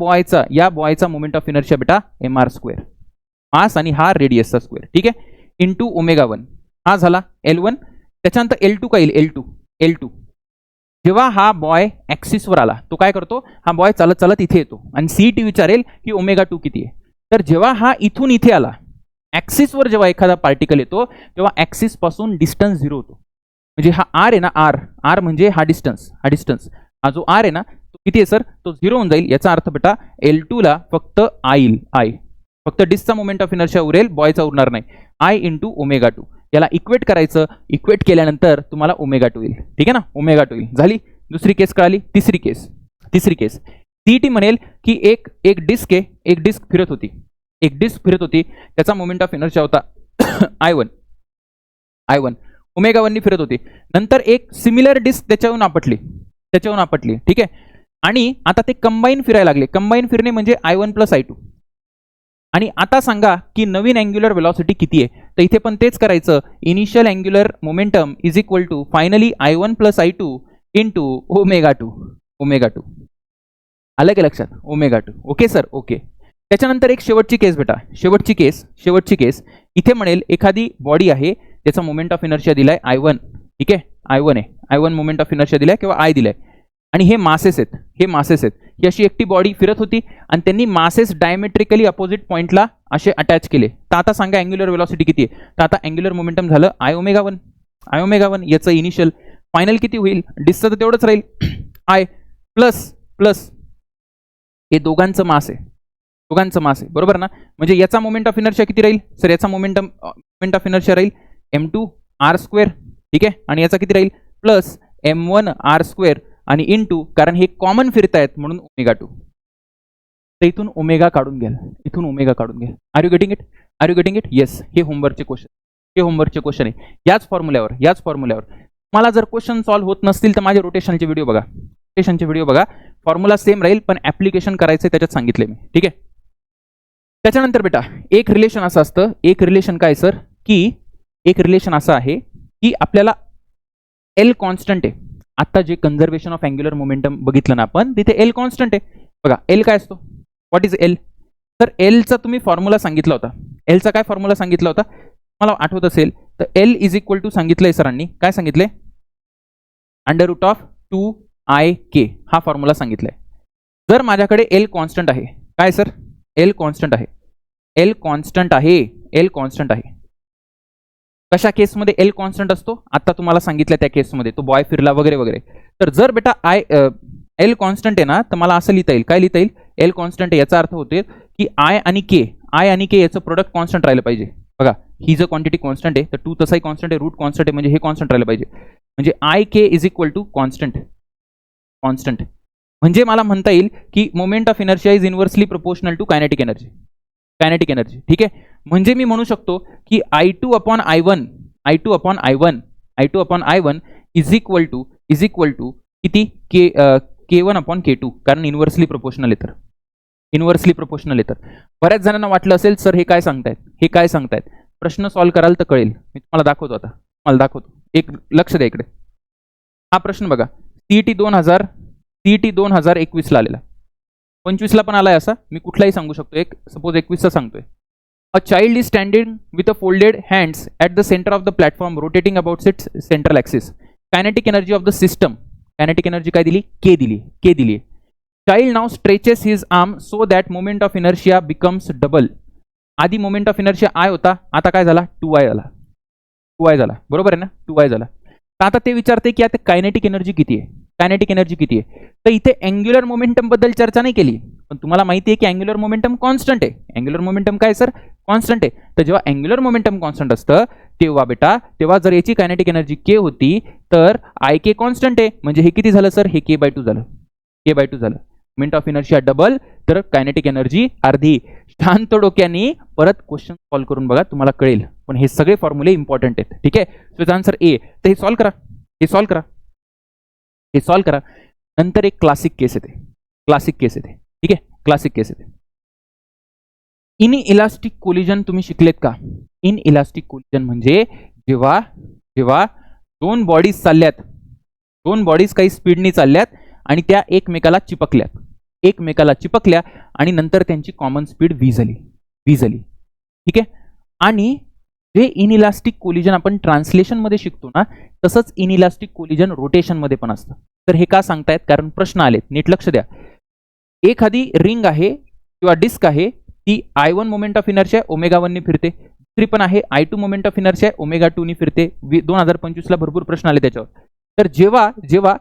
बॉयचा मोमेंट ऑफ इनर्शिया बेटा mr². मास आणि हा रेडियसचा स्क्वेअर, ठीक आहे, इंटू ω1 हा झाला L1. त्याच्यानंतर L2 काय येईल, L2 जेव्हा हा बॉय ॲक्सिसवर आला तो काय करतो, हा बॉय चालत चालत इथे येतो आणि CET विचारेल की ω2 किती आहे. तर जेव्हा हा इथून इथे आला, ॲक्सिसवर जेव्हा एखादा पार्टिकल येतो तेव्हा ॲक्सिस पासून डिस्टन्स 0 होतो. म्हणजे हा R आहे ना, R म्हणजे हा डिस्टन्स, हा जो R आहे ना तो किती आहे सर, तो 0 होऊन जाईल. याचा अर्थ बेटा L2 ला फक्त I फक्त डिस्कचा मोमेंट ऑफ इनर्शिया उरेल, बॉयचा उरणार नाही. I इंटू ω2 याला इक्वेट करायचं, इक्वेट केल्यानंतर तुम्हाला ω2 येईल, ठीक आहे ना, ω2 येईल. झाली दुसरी केस कळाली. तिसरी केस CET म्हणेल की एक डिस्क आहे, एक डिस्क फिरत होती, त्याचा मोमेंट ऑफ इनर्शिया होता I1 ω1 नी फिरत होती. नंतर एक सिमिलर डिस्क त्याच्याहून आपटली, ठीक आहे, आणि आता ते कंबाईन फिरायला लागले. कंबाईन फिरणे म्हणजे I1 प्लस I2. आणि आता सांगा की नवीन अँग्युलर वेलॉसिटी किती आहे. तर इथे पण तेच करायचं, initial angular momentum is equal to finally I1 plus I2 into ω2. आलं की लक्षात, ω2. Okay sir, okay. त्याच्यानंतर एक शेवटची केस बेटा, शेवटची केस इथे म्हणेल एखादी बॉडी आहे, त्याचा मोमेंट ऑफ इनर्शिया दिलाय I1, ठीक आहे, I1 मोमेंट ऑफ इनर्शिया दिलाय किंवा I दिलाय, आणि हे मासेस आहेत. ही अशी एकटी बॉडी फिरत होती आणि त्यांनी मासेस डायमेट्रिकली अपोजिट पॉइंटला असे अटॅच केले. तर आता सांगा अँग्युलर वेलॉसिटी किती आहे. तर आता अँग्युलर मोमेंटम झालं I ω1. याचं इनिशियल, फायनल किती होईल, डिस्टन्स तर तेवढंच राहील I प्लस हे दोघांचं मास आहे, बरोबर ना. म्हणजे याचा मोमेंट ऑफ इनर्शिया किती राहील सर, याचा मोमेंट ऑफ इनर्शिया राहील m2 r², ठीक आहे, आणि याचा किती राहील प्लस m1 r² आणि इंटू, कारण हे कॉमन फिरतायत म्हणून ω2. तर इथून ओमेगा काढून घ्या. Are you getting it? Yes. हे होमवर्कचे क्वेश्चन आहे. याच फॉर्म्युल्यावर मला जर क्वेश्चन सॉल्व्ह होत नसतील तर माझे रोटेशनचे व्हिडिओ बघा. फॉर्म्युला सेम राहील पण ऍप्लिकेशन करायचं त्याच्यात सांगितले मी, ठीक आहे. त्याच्यानंतर बेटा एक रिलेशन असं असतं, काय सर, की एक रिलेशन असं आहे की आपल्याला L कॉन्स्टंट आहे. आता जे कन्झर्वेशन ऑफ अँग्युलर मोमेंटम बघितलं ना आपण, तिथे L कॉन्स्टंट आहे. बघा L काय असतो, व्हॉट इज L. तर L चा तुम्ही फॉर्म्युला सांगितला होता, मला आठवत असेल तर L इज इक्वल टू सांगितलंय सरांनी, काय सांगितलंय, √2IK हा फॉर्म्युला सांगितलाय. जर माझ्याकडे L कॉन्स्टंट आहे, काय सर, L कॉन्स्टंट आहे. कशा केसमध्ये L कॉन्स्टंट असतो, आता तुम्हाला सांगितलं त्या केसमध्ये, तो बॉय फिरला वगैरे. तर जर बेटा L कॉन्स्टंट आहे ना, तर मला असं लिहिता येईल, काय लिहिता येईल, L कॉन्स्टंट आहे याचा अर्थ होते की I आणि K याचं प्रोडक्ट कॉन्स्टंट राहिलं पाहिजे. बघा ही जर क्वांटिटी कॉन्स्टंट आहे तर 2 तसाही कॉन्स्टंट आहे, रूट कॉन्स्टंट आहे, म्हणजे हे कॉन्स्टंट राहिलं पाहिजे. म्हणजे IK is equal to constant. म्हणजे मला म्हणता येईल की moment of inertia is inversely proportional to kinetic energy, ठीक आहे. म्हणजे मी म्हणू शकतो की I2 upon I1 is equal to किती, K1 अपॉन K2, कारण इनव्हर्सली प्रोपोर्शनल येतं. बऱ्याच जणांना वाटलं असेल सर हे काय सांगतायत, प्रश्न सॉल्व्ह कराल तर कळेल. मी तुम्हाला दाखवतो. एक लक्ष द्या इकडे. हा प्रश्न बघा, CET 2021 ला आलेला, 25 ला पण आलाय असा, मी कुठलाही सांगू शकतो, एक सपोज 21 चा सांगतोय. A child is standing with a folded hands at the centre of the platform rotating about it's central axis. Kinetic energy of the system, kinetic energy काय दिली, K दिली. Child now stretches his arm so that moment of inertia becomes double. आधी moment of inertia I होता, आता काय झाला, 2I झाला, बरोबर आहे ना, 2I झाला. तर आता ते विचारते की आता कायनेटिक एनर्जी किती आहे. तर इथे अँग्युलर मोमेंटम बद्दल चर्चा नाही केली, पण तुम्हाला माहिती आहे की अँग्युलर मोमेंटम कॉन्स्टंट आहे. अँग्युलर मोमेंटम काय सर, कॉन्स्टंट आहे. तर जेव्हा अँग्युलर मोमेंटम कॉन्स्टंट असतं तेव्हा जर याची कायनेटिक एनर्जी K होती तर IK कॉन्स्टंट आहे, म्हणजे हे किती झालं सर, हे K/2 झालं. मोमेंट ऑफ इनर्शिया डबल तर कायनेटिक एनर्जी अर्धी. शांत डोक्याने परत क्वेश्चन सॉल्व्ह करून बघा, तुम्हाला कळेल. पण हे सगळे फॉर्म्युले इम्पॉर्टंट आहेत, ठीक आहे. So answer A. तर हे सॉल्व्ह करा. नंतर एक क्लासिक केस येते, ठीक आहे, क्लासिक केस येते. इन इलास्टिक कोलिजन तुम्ही शिकलेत का. इन इलास्टिक कोलिजन म्हणजे जेव्हा दोन बॉडीज काही स्पीडनी चालल्यात आणि त्या एकमेकाला चिपकल्या आणि नंतर त्यांची कॉमन स्पीड v झाली. ठीक आहे. आणि जे इनइलास्टिक कोलिजन आपण ट्रान्सलेशन मध्ये शिकतो ना, तसंच इनइलास्टिक कोलिजन रोटेशन मध्ये पण असतं. तर हे का सांगतायत, कारण प्रश्न आलेत, नीट लक्ष द्या. एखादी रिंग आहे किंवा डिस्क आहे, ती I1 मोमेंट ऑफ इनर्शिया ω1 ने फिरते, दुसरी पण आहे I2 मोमेंट ऑफ इनर्शिया ω2 ने फिरते. 2025 ला भरपूर प्रश्न आले त्याच्यावर. तर जेव्हा जेव्हा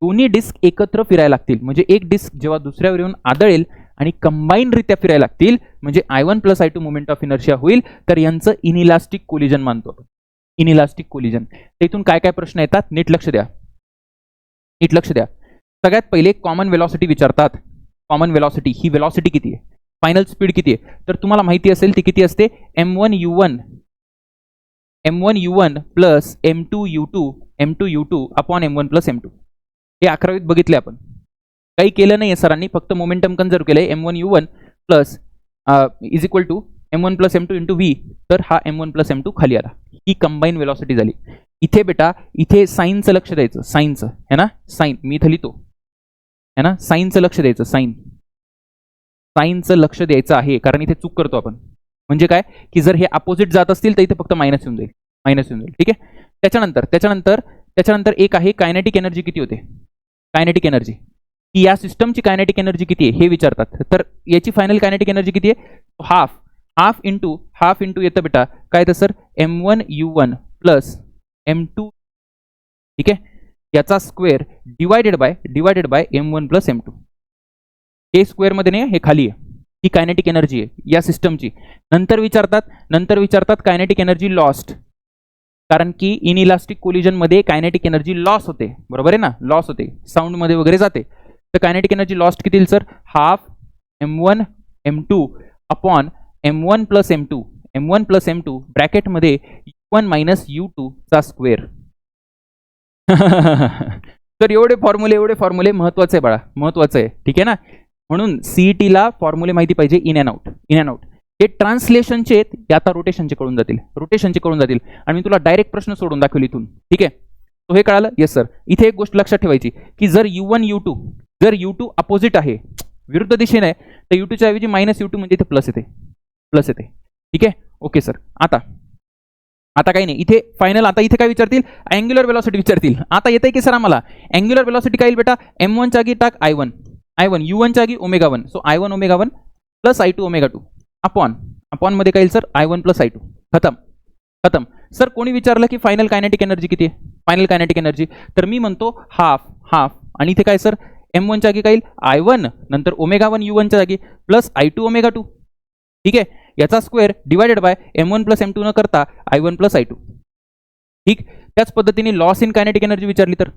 दोन्ही डिस्क एकत्र फिरायला लागतील, म्हणजे एक डिस्क जेव्हा दुसऱ्यावर येऊन आदळेल आणि कंबाईन रित्या फिरायला लागतील, म्हणजे I1 plus I2 moment of inertia होईल, तर यांचं इनइलास्टिक कोलिजन मानतो आपण. Inelastic collision. इथून काय काय प्रश्न येतात, नीट लक्ष द्या, नीट लक्ष द्या. सगळ्यात पहिले कॉमन वेलॉसिटी विचारतात. कॉमन वेलॉसिटी, ही वेलॉसिटी किती आहे, फायनल स्पीड किती आहे, तर तुम्हाला माहिती असेल ती किती असते, m1u1 plus m2u2 upon m1 plus m2. हे 11वीत बघितले आपण, काही केलं नाही सरांनी, फक्त मोमेंटम कन्झर्व केलंय. m1u1 plus is equal to m1 plus m2 into v, तर हा m1 प्लस m2 खाली आला. ही कंबाईन वेलॉसिटी झाली. इथे बेटा, इथे साईनचं लक्ष द्यायचं, साईनचं है ना, साईन मी इथं लिहितो है ना, साईनचं लक्ष द्यायचं, साईनचं लक्ष द्यायचं आहे, कारण इथे चूक करतो आपण. म्हणजे काय की जर हे अपोजिट जात असतील तर इथे फक्त मायनस येऊन जाईल, मायनस येऊन जाईल. ठीक आहे. त्याच्यानंतर एक आहे कायनेटिक एनर्जी किती होते, कायनेटिक एनर्जी, की या सिस्टमची कायनेटिक एनर्जी किती आहे हे विचारतात. तर याची फायनल कायनेटिक एनर्जी किती आहे, हाफ इंटू येतं बेटा काय तर सर m1u1 प्लस m2, ठीक आहे, याचा square divided by m1 plus m2. हे स्क्वेअर मध्ये नाही, हे खाली आहे. ही कायनेटिक एनर्जी आहे या सिस्टमची. नंतर विचारतात कायनेटिक एनर्जी लॉस्ट, कारण की इनइलास्टिक कोलिजन मध्ये कायनेटिक एनर्जी लॉस होते, बरोबर आहे ना, लॉस होते, साऊंड मध्ये वगैरे जाते. तर कायनेटिक एनर्जी लॉस्ट किती sir, half m1 m2 upon m1 plus m2 bracket मध्ये u1 मायनस u2 चा स्क्वेअर. तर एवढे फॉर्म्युले महत्वाचे आहे बाळा, महत्वाचं आहे. ठीक आहे ना. म्हणून सीईटी ला फॉर्म्युले माहिती पाहिजे, इन अँड आउट. हे ट्रान्सलेशनचे आहेत, हे आता रोटेशनचे कळून जातील, आणि मी तुला डायरेक्ट प्रश्न सोडून दाखवेल इथून. ठीक आहे. तो हे कळालं, येस सर. इथे एक गोष्ट लक्षात ठेवायची की जर u2 अपोजिट आहे, विरुद्ध दिशेने आहे, तर u2च्या ऐवजी मायनस u2 म्हणजे इथे प्लस येते. ठीक आहे. Okay sir. आता काही नाही इथे फायनल. आता इथे काय विचारतील, अँग्युलर वेलॉसिटी विचारतील. आता येते की सर आम्हाला अँग्युलर वेलॉसिटी काय येईल बेटा, m1 च्या जागी टाक I1 u1 च्या जागी ω1, so I1 ω1 plus I2 ω2 upon मध्ये काय येईल सर, I1 प्लस I2. खतम. सर कोणी विचारलं की फायनल कायनेटिक एनर्जी किती आहे, फायनल कायनेटिक एनर्जी, तर मी म्हणतो हाफ आणि इथे काय सर m1 च्या जागी काय येईल I1 नंतर ω1 u1 च्या जागी प्लस I2 ω2. ठीक आहे. याचा square divided by m1 plus m2 न करता I1 प्लस I2. ठीक. त्याच पद्धतीने लॉस इन कायनेटिक एनर्जी विचारली तर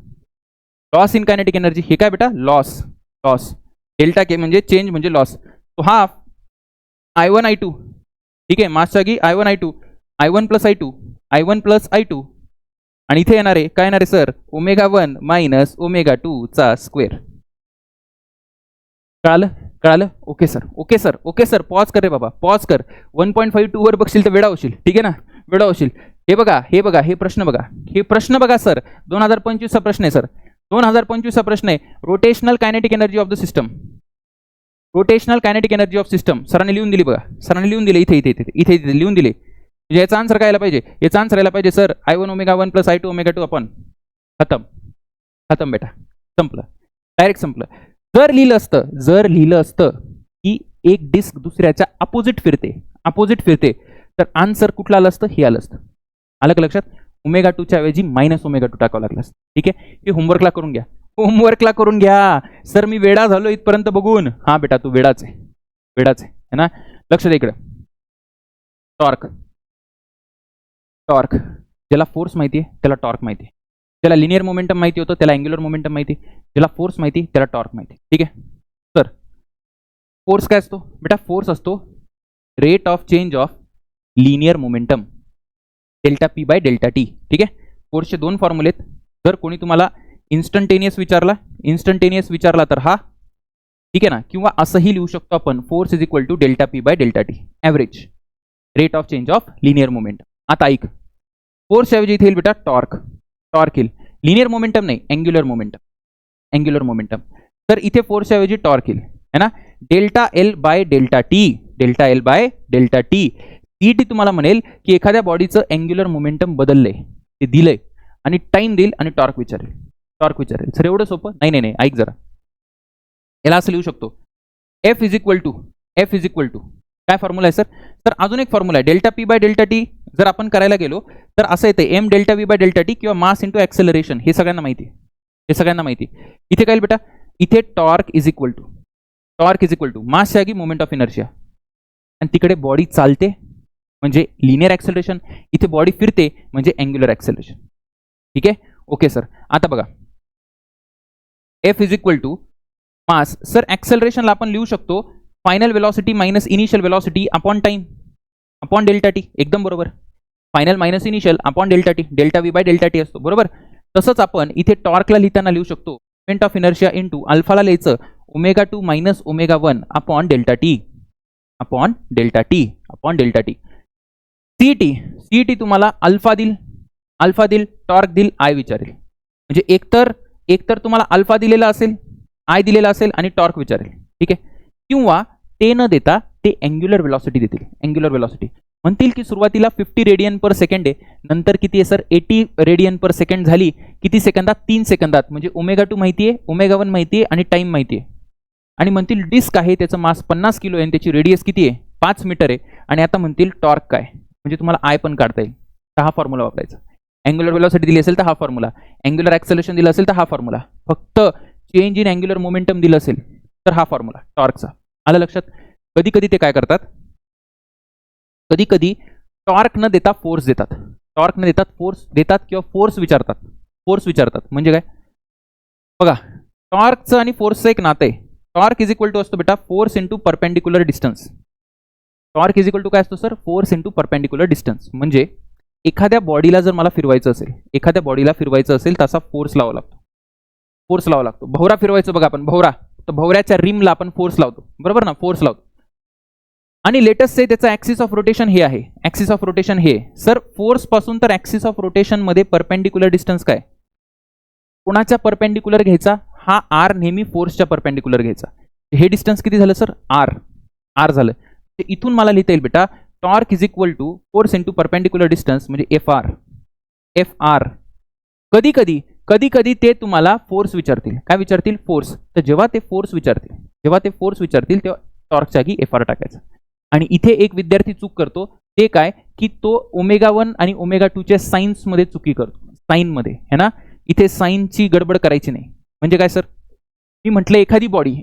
लॉस इन कायनेटिक एनर्जी हे काय बेटा, लॉस डेल्टा के म्हणजे चेंज म्हणजे लॉस. तो हाफ I1 I2. ठीक आहे. मासच्या जागी I1 प्लस I2 आणि इथे येणार आहे काय येणार आहे सर, ω1 मायनस ω2 चा स्क्वेअर. कळालं. Okay sir. पॉज कर रे बाबा, पॉज कर. 1.52 वर बघशील तर वेडा होशील. ठीक आहे ना, वेडा होशील. हे बघा हे प्रश्न बघा सर. 2025 चा प्रश्न आहे सर, 2025 चा प्रश्न आहे. Rotational kinetic energy of the system, सरांनी लिहून दिली बघा, इथे लिहून दिले. याचा आन्सर काय यायला पाहिजे, sir I1 ω1 plus I2 ω2 upon. खतम बेटा, संपलं, डायरेक्ट संपलं. जर लिहिलं असतं की एक डिस्क दुसऱ्याच्या अपोजिट फिरते तर आन्सर कुठलं आलं असतं, हे आलं असतं. आलं का लक्षात. ω2 च्या ऐवजी मायनस ω2 टाकावं लागलं असतं. ठीक आहे. हे होमवर्कला करून घ्या. सर मी वेडा झालो इथपर्यंत बघून. हा बेटा तू वेडाच आहे ना. लक्ष दे इकडे. टॉर्क ज्याला फोर्स माहिती आहे त्याला टॉर्क माहिती आहे, ज्याला लिनियर मोमेंटम माहिती होतं त्याला अँग्युलर मोमेंटम माहिती, ज्याला फोर्स माहिती त्याला टॉर्क माहिती. ठीक आहे. सर फोर्स काय असतो बेटा, फोर्स असतो rate of change of linear momentum delta p by delta T. ठीक आहे. फोर्सचे दोन फॉर्म्युले आहेत. जर कोणी तुम्हाला इन्स्टंटेनियस विचारला तर हा, ठीक आहे ना, किंवा असंही लिहू शकतो आपण, force is equal to delta p by delta t average rate of change of linear momentum. आता ऐक, फोर्स ऐवजी इथे येईल बेटा टॉर्क येईल. लिनियर मोमेंटम नाही, अँग्युलर मोमेंटम. तर इथे फोर्स ऐवजी टॉर्क येईल है ना. Delta l by delta T CET तुम्हाला म्हणेल की एखाद्या बॉडीचं अँग्युलर मोमेंटम बदललंय, ते दिलंय, आणि टाइम देईल आणि टॉर्क विचारेल. सर एवढं सोपं? नाही, ऐक जरा. याला असं लिहू शकतो, एफ इज इक्वल टू काय फॉर्म्युला आहे सर? तर अजून एक फॉर्म्युला आहे, delta p by delta t. जर आपण करायला गेलो तर असं येते, m delta V by delta t किंवा मास इंटू ॲक्सेलरेशन. हे सगळ्यांना माहिती. इथे काय बेटा, इथे torque is equal to mass जागी मोमेंट ऑफ इनर्शिया, आणि तिकडे बॉडी चालते म्हणजे लिनियर ॲक्सेलरेशन, इथे बॉडी फिरते म्हणजे अँग्युलर ॲक्सेलरेशन. ठीक आहे, ओके सर. आता बघा, F is equal to mass. Sir ॲक्सेलरेशनला आपण लिहू शकतो final velocity minus initial velocity upon time upon delta T. एकदम बरोबर. Final minus initial upon delta T, delta V by delta T असतो, बरोबर. तसंच आपण इथे टॉर्कला लिहिताना लिहू शकतो मोमेंट ऑफ इनर्शिया इंटू अल्फाला लिहायचं ω2 minus ω1 upon delta T. CET तुम्हाला अल्फा दिल, टॉर्क दिल, आय विचारेल. म्हणजे एकतर तुम्हाला अल्फा दिलेला असेल, आय दिलेला असेल आणि टॉर्क विचारेल. ठीक आहे, किंवा ते न देता ते अँग्युलर वेलॉसिटी देतील. अँग्युलर वेलॉसिटी म्हणतील की सुरुवातीला 50 रेडियन पर सेकंड आहे, नंतर किती आहे सर, 80 रेडियन पर सेकंड झाली. किती सेकंदात? 3 सेकंदात. म्हणजे ω2 माहिती आहे, ω1 माहिती आहे आणि टाइम माहिती आहे. आणि म्हणतील डिस्क आहे, त्याचं मास 50 किलो आहे आणि त्याची रेडियस किती आहे, 5 मीटर आहे. आणि आता म्हणतील टॉर्क काय, म्हणजे तुम्हाला आय पण काढता येईल. तर हा फॉर्म्युला वापरायचा. अँग्युलर वेलॉसिटी दिली असेल तर हा फॉर्म्युला, अँग्युलर ॲक्सेलरेशन दिलं असेल तर हा फॉर्म्युला, फक्त चेंज इन अँग्युलर मोमेंटम दिलं असेल तर हा फॉर्म्युला टॉर्कचा. आलं लक्षात? कधी ते काय करतात, कधी टॉर्क न देता फोर्स देतात, किंवा फोर्स विचारतात. म्हणजे काय बघा, टॉर्कचं आणि फोर्सचं एक नातं आहे. टॉर्क इज इक्वल टू असतो बेटा force into perpendicular distance. Torque is equal to काय असतो sir, force into perpendicular distance. म्हणजे एखाद्या बॉडीला जर मला फिरवायचं असेल तसा फोर्स लावावा लागतो. भोवरा फिरवायचं बघा आपण, तर भोवऱ्याच्या रिमला आपण फोर्स लावतो, बरोबर ना, फोर्स लावतो. आणि लेटेस्ट से त्याचा ॲक्सिस ऑफ रोटेशन हे आहे. सर फोर्स पासून तर ॲक्सिस ऑफ रोटेशन मध्ये परपेंडिक्युलर डिस्टन्स काय, कोणाच्या परपेंडिक्युलर घ्यायचा, हा आर नेहमी फोर्सच्या परपेंडिक्युलर घ्यायचा. हे डिस्टन्स किती झालं सर, आर झालं. ते इथून मला लिहिता येईल बेटा, torque is equal to force into perpendicular distance म्हणजे एफ आर. कधी ते तुम्हाला फोर्स विचारतील. काय विचारतील, फोर्स. तर जेव्हा ते फोर्स विचारतील तेव्हा टॉर्कच्या जागी एफ आर टाकायचं. आणि इथे एक विद्यार्थी चूक करतो, ते काय की तो ω1 आणि ω2 च्या साईन्स मध्ये चुकी करतो, साईन मध्ये है ना. इथे साईनची गडबड करायची नाही. म्हणजे काय सर, मी म्हटलं एखादी बॉडी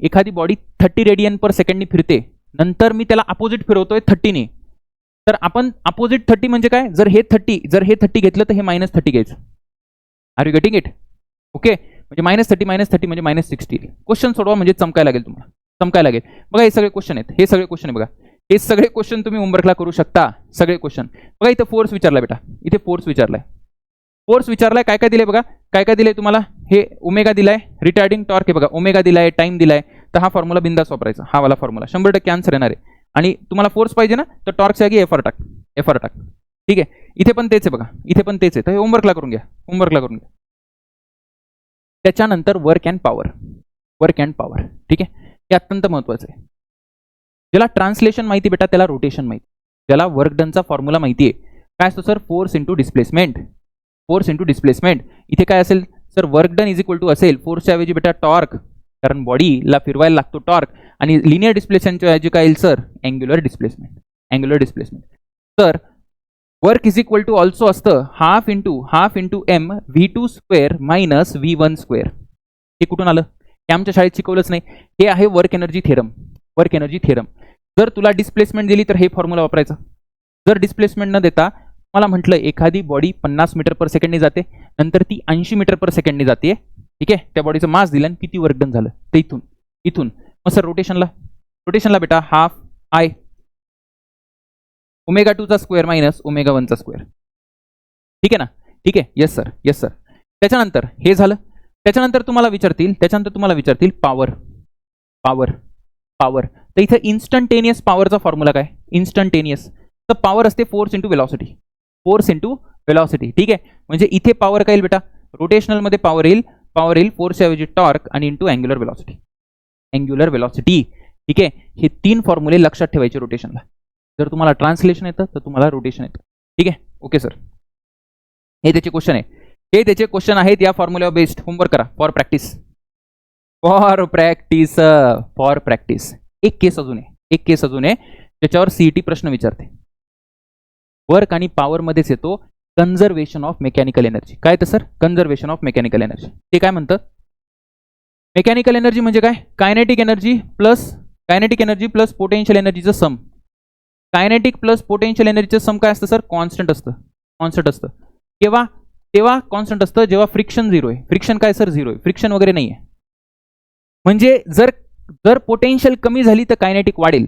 30 रेडियन पर सेकंडनी फिरते, नंतर मी त्याला अपोजिट फिरवतोय 30 ने. तर आपण अपोजिट 30 म्हणजे काय, जर हे 30 घेतलं तर हे -30 घ्यायचं. Are you getting it? Okay, म्हणजे -30 म्हणजे -60. क्वेश्चन सोडवा म्हणजे चमकायला लागेल. बघा हे सगळे क्वेश्चन आहेत, बघा हे सगळे क्वेश्चन तुम्ही होमवर्कला करू शकता. सगळे क्वेश्चन बघा. इथे फोर्स विचारलाय बेटा, फोर्स विचारलाय. काय दिलंय बघा, काय दिलंय तुम्हाला, हे ओमेगा दिलाय, रिटार्डिंग टॉर्क आहे बघा, ओमेगा दिलाय, टाइम दिलाय. तर हा फॉर्म्युला बिंदास वापरायचा, हा वाला फॉर्म्युला 100% आन्सर येणार आहे. आणि तुम्हाला फोर्स पाहिजे ना, तर टॉर्कच्या जागी एफ आर टाक. ठीक आहे, इथे पण तेच आहे बघा, तर हे होमवर्कला करून घ्या. त्याच्यानंतर वर्क अँड पॉवर. ठीक आहे, हे अत्यंत महत्वाचं आहे. ज्याला ट्रान्सलेशन माहिती बेटा त्याला रोटेशन माहिती, ज्याला वर्क डनचा फॉर्म्युला माहिती आहे. काय असतो सर, फोर्स इंटू डिस्प्लेसमेंट. इथे काय असेल sir, work done is equal to असेल फोर्सच्या ऐवजी बेटा टॉर्क, कारण बॉडीला फिरवायला लागतो टॉर्क. आणि लिनियर डिस्प्लेसमेंटच्या ऐवजी काय येईल सर, अँग्युलर डिस्प्लेसमेंट. तर work is equal to also असतं half into M v2 square minus v1 square. हे कुठून आलं, हे आमच्या शाळेत शिकवलंच नाही. हे आहे वर्क एनर्जी थेरम. जर तुला डिस्प्लेसमेंट दिली तर हे फॉर्म्युला वापरायचा. जर डिस्प्लेसमेंट न देता मला म्हटलं एखादी बॉडी 50 मीटर पर सेकंडने जाते, नंतर ती 80 मीटर पर सेकंडने जाते. ठीक आहे, त्या बॉडीचं मास दिलं आणि किती वर्क डन झालं ते इथून. मग सर रोटेशनला बेटा हाफ आय ω2 चा स्क्वेअर मायनस ω1 चा स्क्वेअर. ठीक आहे ना, ठीक आहे, येस सर. त्याच्यानंतर हे झालं. त्याच्यानंतर तुम्हाला विचारतील पॉवर. तर इथे इन्स्टंटेनियस पॉवरचा फॉर्म्युला काय, इन्स्टंटेनियस. तर पॉवर असते फोर्स इंटू वेलॉसिटी. ठीक आहे, म्हणजे इथे पॉवर काय येईल बेटा, रोटेशनल मध्ये पॉवर येईल फोर्सच्या ऐवजी टॉर्क आणि इंटू अँग्युलर वेलॉसिटी. ठीक आहे, हे 3 फॉर्म्युले लक्षात ठेवायचे रोटेशनला. जर तुम्हाला ट्रान्सलेशन येतं तर तुम्हाला रोटेशन येतं. ठीक आहे, ओके सर. हे त्याचे क्वेश्चन आहे, हे त्याचे क्वेश्चन आहेत या फॉर्म्युला बेस्ड. होमवर्क करा for practice, for practice, for practice. एक केस अजून आहे, एक केस अजून आहे त्याच्यावर सीईटी प्रश्न विचारते. वर्क आणि पॉवर मध्येच येतो कन्झर्वेशन ऑफ मेकॅनिकल एनर्जी. काय तर sir, conservation of mechanical energy. ते काय म्हणतं? मेकॅनिकल एनर्जी म्हणजे काय? कायनेटिक एनर्जी प्लस पोटेन्शियल एनर्जीचं सम. कायनेटिक प्लस पोटेन्शियल एनर्जीचं सम काय असतं सर? कॉन्स्टंट असतं. कॉन्स्टंट असतं केव्हा? तेव्हा कॉन्स्टंट असतं जेव्हा फ्रिक्शन झिरो आहे. फ्रिक्शन काय सर? झिरो आहे. फ्रिक्शन वगैरे नाही आहे. म्हणजे जर पोटेन्शियल कमी झाली तर कायनेटिक वाढेल.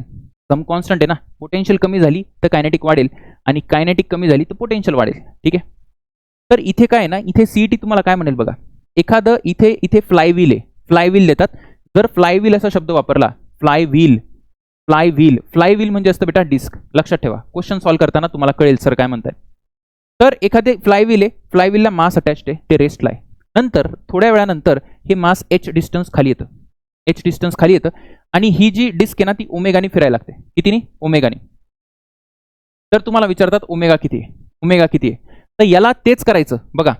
सम कॉन्स्टंट आहे ना. पोटेन्शियल कमी झाली तर कायनेटिक वाढेल आणि कायनेटिक कमी झाली तर पोटेन्शियल वाढेल. ठीक आहे. तर इथे काय आहे ना, इथे सीईटी तुम्हाला काय म्हणेल बघा. एखादं इथे फ्लायव्हील आहे, फ्लायव्हील देतात. जर फ्लायव्हील असा शब्द वापरला, फ्लायव्हील म्हणजे असतं बेटा डिस्क. लक्षात ठेवा, क्वेश्चन सॉल्व्ह करताना तुम्हाला कळेल सर काय म्हणताय. तर एखादे फ्लायव्हील आहे, फ्लायव्हीलला मास अटॅच्ड आहे, ते रेस्टला आहे. नंतर थोड्या वेळानंतर हे मास एच डिस्टन्स खाली येतं आणि ही जी डिस्क आहे ना ती ओमेगाने फिरायला लागते. कितीने? ओमेगाने. तर तुम्हाला विचारतात ओमेगा किती आहे? तर याला तेच करायचं बघा.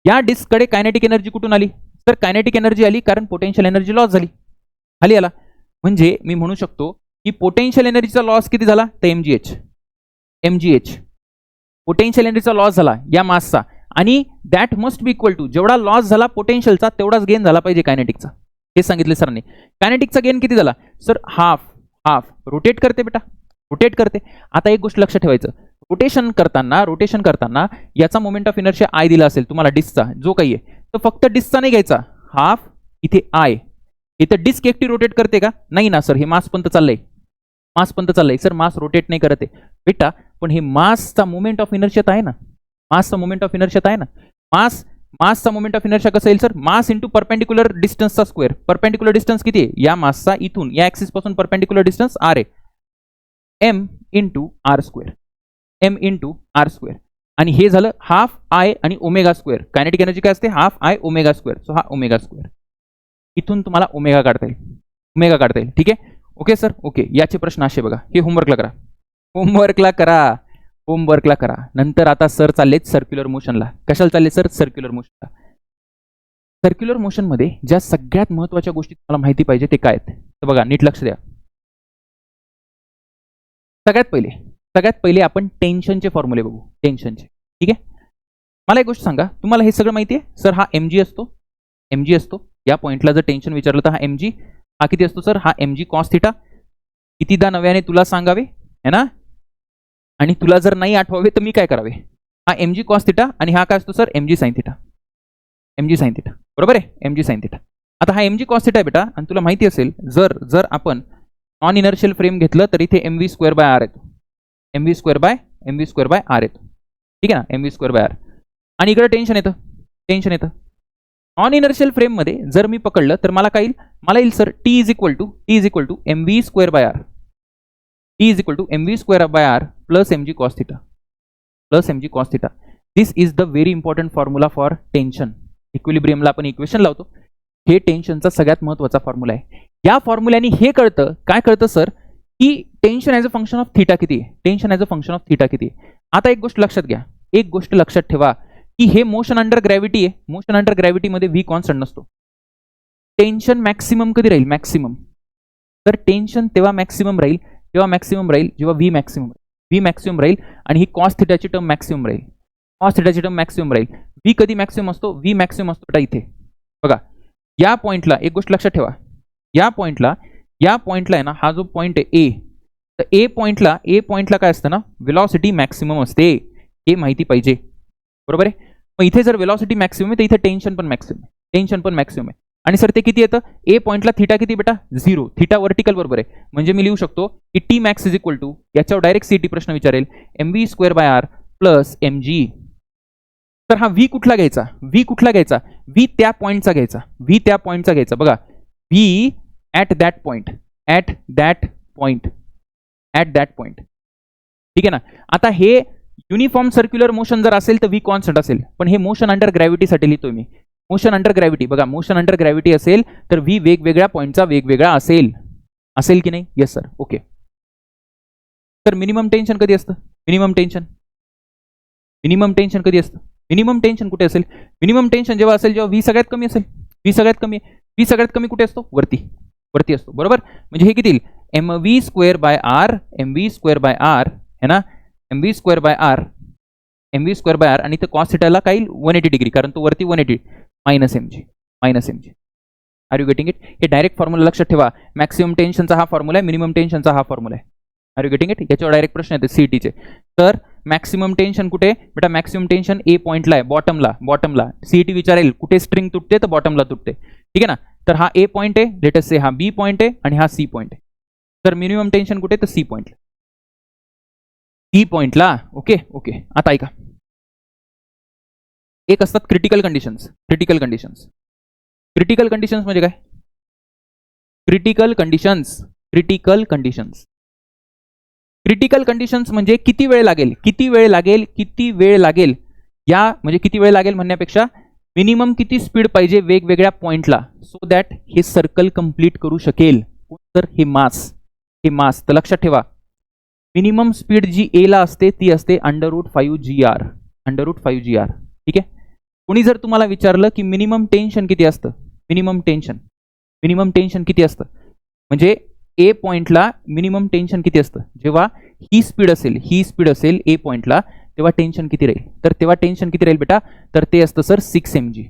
या डिस्ककडे कायनेटिक एनर्जी कुठून आली? तर कायनेटिक एनर्जी आली कारण पोटेन्शियल एनर्जी लॉस झाली, खाली आला. म्हणजे मी म्हणू शकतो की पोटेन्शियल एनर्जीचा लॉस किती झाला? तर mgh. पोटेन्शियल एनर्जीचा लॉस झाला या मासचा आणि that must be equal to, जेवढा लॉस झाला पोटेन्शियलचा तेवढाच गेन झाला पाहिजे कायनेटिकचा. हे सांगितले सरांनी. कायनेटिकचा गेन किती झाला सर? हाफ. रोटेट करते बेटा, रोटेट करते. आता एक गोष्ट लक्षात ठेवायचं, रोटेशन करताना याचा मोमेंट ऑफ इनर्शिया आय दिला असेल तुम्हाला डिस्कचा जो काही आहे, तर फक्त डिस्कचा नाही घ्यायचा, हाफ इथे आय. इथं डिस्क एकटी रोटेट करते का? नाही ना सर, हे मास पंत चाललंय सर. मास रोटेट नाही करत आहे बेटा, पण हे मासचा मोमेंट ऑफ इनर्शिया आहे ना. मासचा मोमेंट ऑफ इनर्शिया कसं येईल सर? मास इंटू परपेंडिक्युलर डिस्टन्सचा स्क्वेअर. परपेंडिक्युलर डिस्टन्स किती आहे? या मासचा इथून या ऍक्सिस पासून परपेंडिक्युलर डिस्टन्स आर आहे, m इंटू आर स्क्वेअर. आणि हे झालं हाफ आय आणि ओमेगा स्क्वेअर. कायनेटिक एनर्जी काय असते? Half I omega square. So हा ओमेगा स्क्वेअर. इथून तुम्हाला ओमेगा काढता येईल. ठीक आहे, ओके सर, ओके. याचे प्रश्न असे बघा. हे होमवर्कला करा. नंतर आता सर चाललेत सर्क्युलर मोशनला. कशाला चालले सर? सर्क्युलर मोशनला. सर्क्युलर मोशन मध्ये ज्या सगळ्यात महत्त्वाच्या गोष्टी तुम्हाला माहिती पाहिजे ते काय आहेत तर बघा, नीट लक्ष द्या. सगळ्यात पहिले आपण टेन्शनचे फॉर्म्युले बघू. टेन्शनचे. ठीक आहे. मला एक गोष्ट सांगा, तुम्हाला हे सगळं माहिती आहे सर? हा mg असतो. या पॉइंटला जर टेन्शन विचारलं तर हा mg. हा किती असतो सर? हा mg कॉस थिटा. कितीदा नव्याने तुला सांगावे है ना, आणि तुला जर नाही आठवावे तर मी काय करावे? हा mg कॉस थिटा आणि हा काय असतो सर? mg sine theta. बरोबर आहे, mg साइन थिटा. आता हा mg कॉस थिटा आहे बेटा, आणि तुला माहिती असेल जर आपण नॉन इनर्शियल फ्रेम घेतलं तर इथे mv स्क्वेअर बाय आर येतो. mv स्क्वेअर बाय आर येतो. ठीक आहे ना, mv स्क्वेअर बाय आर. आणि इकडे टेन्शन येतं. नॉन इनर्शियल फ्रेम मध्ये जर मी पकडलं तर मला येईल sir t is equal to mv square by R. mv square by R plus mg cos theta. This is the very important formula for tension. इक्विलिब्रियमला आपण इक्वेशन लावतो. हे टेन्शनचा सगळ्यात महत्त्वाचा फॉर्म्युला आहे. या फॉर्म्युल्याने हे कळतं, काय कळतं सर, की tension as a function of theta किती आहे. आता एक गोष्ट लक्षात ठेवा की हे मोशन अंडर ग्रॅव्हिटी आहे. मोशन अंडर ग्रॅव्हिटीमध्ये व्ही कॉन्स्टंट नसतो. टेन्शन मॅक्सिमम कधी राहील? तर टेन्शन तेव्हा मॅक्सिमम राहील जेव्हा व्ही मॅक्सिमम राहील आणि ही कॉस थिटाची टर्म मॅक्सिमम राहील. व्ही कधी मॅक्सिमम असतो? व्ही मॅक्सिमम असतो बेटा इथे बघा. या पॉइंटला एक गोष्ट लक्षात ठेवा, या पॉइंटला आहे ना, हा जो पॉइंट आहे ए, तर ए पॉइंटला काय असतं ना, वेलॉसिटी मॅक्सिमम असते. हे माहिती पाहिजे, बरोबर आहे. मग इथे जर वेलॉसिटी मॅक्सिमम आहे तर इथे टेन्शन पण मॅक्सिमम आहे. आणि सर ते किती येतं? ए पॉइंटला थिटा किती बेटा? 0. थिटा वर्टिकल बरोबर आहे. म्हणजे मी लिहू शकतो की t max is equal to, याच्यावर डायरेक्ट सीईटी प्रश्न विचारेल, mv square by R plus mg. तर हा व्ही कुठला घ्यायचा? व्ही त्या पॉइंटचा घ्यायचा. बघा, व्ही ॲट दॅट पॉइंट. ठीक आहे ना. आता हे युनिफॉर्म सर्क्युलर मोशन जर असेल तर व्ही कॉन्स्टंट असेल, पण हे मोशन अंडर ग्रॅव्हिटीसाठी लिहितोय मी. मोशन अंडर ग्रॅव्हिटी असेल तर व्ही वेगवेगळ्या पॉइंटचा वेगवेगळा असेल की नाही? Yes sir, okay. तर मिनिमम टेन्शन कधी असतं? मिनिमम टेन्शन कधी असतं? मिनिमम टेन्शन कुठे असेल? मिनिमम टेन्शन जेव्हा असेल जेव्हा व्ही सगळ्यात कमी असेल. व्ही सगळ्यात कमी आहे. व्ही सगळ्यात कमी कुठे असतो? वरती असतो, बरोबर. म्हणजे हे किती येईल? mv स्क्वेअर बाय आर है ना, mv स्क्वेअर बाय आर आणि ते कॉस थिटाला काय येईल? 180 डिग्री, कारण तो वरती 180 minus mg. Are you getting it? हे डायरेक्ट फॉर्म्युला लक्षात ठेवा. मॅक्सिमम टेन्शनचा हा फॉर्म्युला आहे, मिनिमम टेन्शनचा हा फॉर्म्युला आहे. Are you getting it? याच्यावर डायरेक्ट प्रश्न येते सीईटीचे. तर मॅक्सिमम टेन्शन कुठे बेटा? मॅक्सिमम टेन्शन ए पॉइंटला आहे, बॉटमला. सीईटी विचारेल कुठे स्ट्रिंग तुटते, तर बॉटमला तुटते, ठीक आहे ना. तर हा ए पॉइंट आहे, लेट अस से हा बी पॉइंट आहे आणि हा सी पॉइंट आहे. तर मिनिमम टेन्शन कुठे? तर सी पॉइंटला. ओके. आता ऐका, एक असतात क्रिटिकल कंडिशन्स म्हणजे काय? क्रिटिकल कंडिशन्स म्हणजे किती वेळ लागेल या, म्हणजे किती वेळ लागेल म्हणण्यापेक्षा मिनिमम किती स्पीड पाहिजे वेगवेगळ्या पॉइंटला, सो दॅट हे सर्कल कंप्लीट करू शकेल. तर हे मास. तर लक्षात ठेवा, मिनिमम स्पीड जी ए ला असते ती असते √5gr. ठीक आहे. कोणी जर तुम्हाला विचारलं की मिनिमम टेन्शन किती असतं, मिनिमम टेन्शन किती असतं, म्हणजे ए पॉइंटला मिनिमम टेन्शन किती असतं जेव्हा ही स्पीड असेल ए पॉइंटला, तेव्हा टेन्शन किती राहील? तर तेव्हा टेन्शन किती राहील बेटा? तर ते असतं सर 6 mg.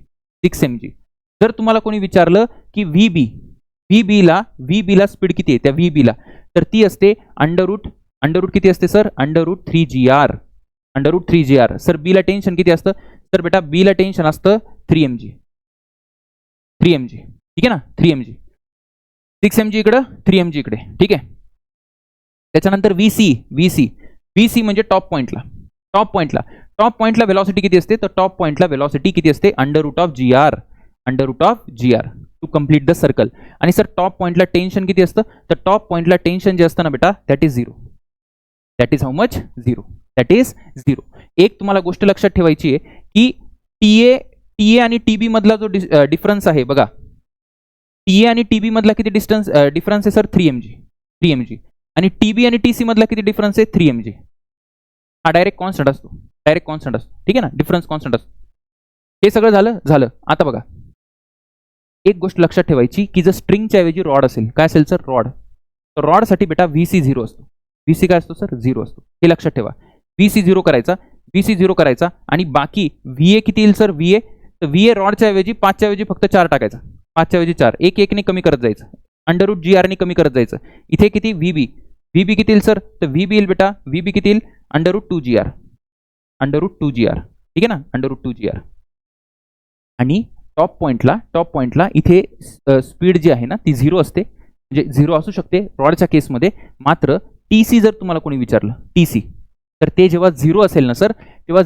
जर तुम्हाला कोणी विचारलं की व्ही ला स्पीड किती आहे त्या व्ही ला, तर ती असते अंडर किती असते सर? √3gr. सर बी ला टेन्शन किती असतं? तर बेटा बी ला टेन्शन असतं 3 mg. ठीक आहे ना, 3 mg. 6 mg इकडं, 3 mg इकडे, ठीक आहे. त्याच्यानंतर VC म्हणजे टॉप पॉइंटला वेलॉसिटी किती असते? तर टॉप पॉइंटला वेलॉसिटी किती असते? √gr to complete the circle. आणि सर टॉप पॉइंटला टेन्शन किती असतं? तर टॉप पॉइंटला टेन्शन जे असतं ना बेटा, that is 0. That is how much? 0. एक तुम्हाला गोष्ट लक्षात ठेवायची आहे की टीए आणि टीबी मधला जो डिफरन्स आहे बघा, टीए आणि टीबी मधला किती डिफरन्स आहे सर? 3 mg. आणि टीबी आणि टीसी मधला किती डिफरन्स आहे? 3 mg. हा डायरेक्ट कॉन्स्टंट असतो, ठीक आहे ना, डिफरन्स कॉन्स्टंट असतो. हे सगळं झालं. आता बघा, एक गोष्ट लक्षात ठेवायची की जर स्ट्रिंगच्या ऐवजी रॉड असेल, काय असेल सर? रॉड साठी बेटा VC 0 असतो. VC काय असतो सर? 0 असतो. हे लक्षात ठेवा. VC 0 करायचा आणि बाकी VA किती येईल सर? तर VA रॉडच्या ऐवजी 5च्या ऐवजी फक्त 4 टाकायचा. 5च्या ऐवजी 4, एक ने कमी करत जायचं, √gr ने कमी करत जायचं. इथे किती? VB किती येईल सर? तर VB येईल बेटा, VB किती येईल? √2gr. ठीक आहे ना, √2gr. आणि टॉप पॉइंटला इथे स्पीड जी आहे ना ती 0 असते, म्हणजे 0 असू शकते रॉडच्या केसमध्ये. मात्र TC जर तुम्हाला कोणी विचारलं TC, तर ते जेव्हा 0 असेल ना सर, तेव्हा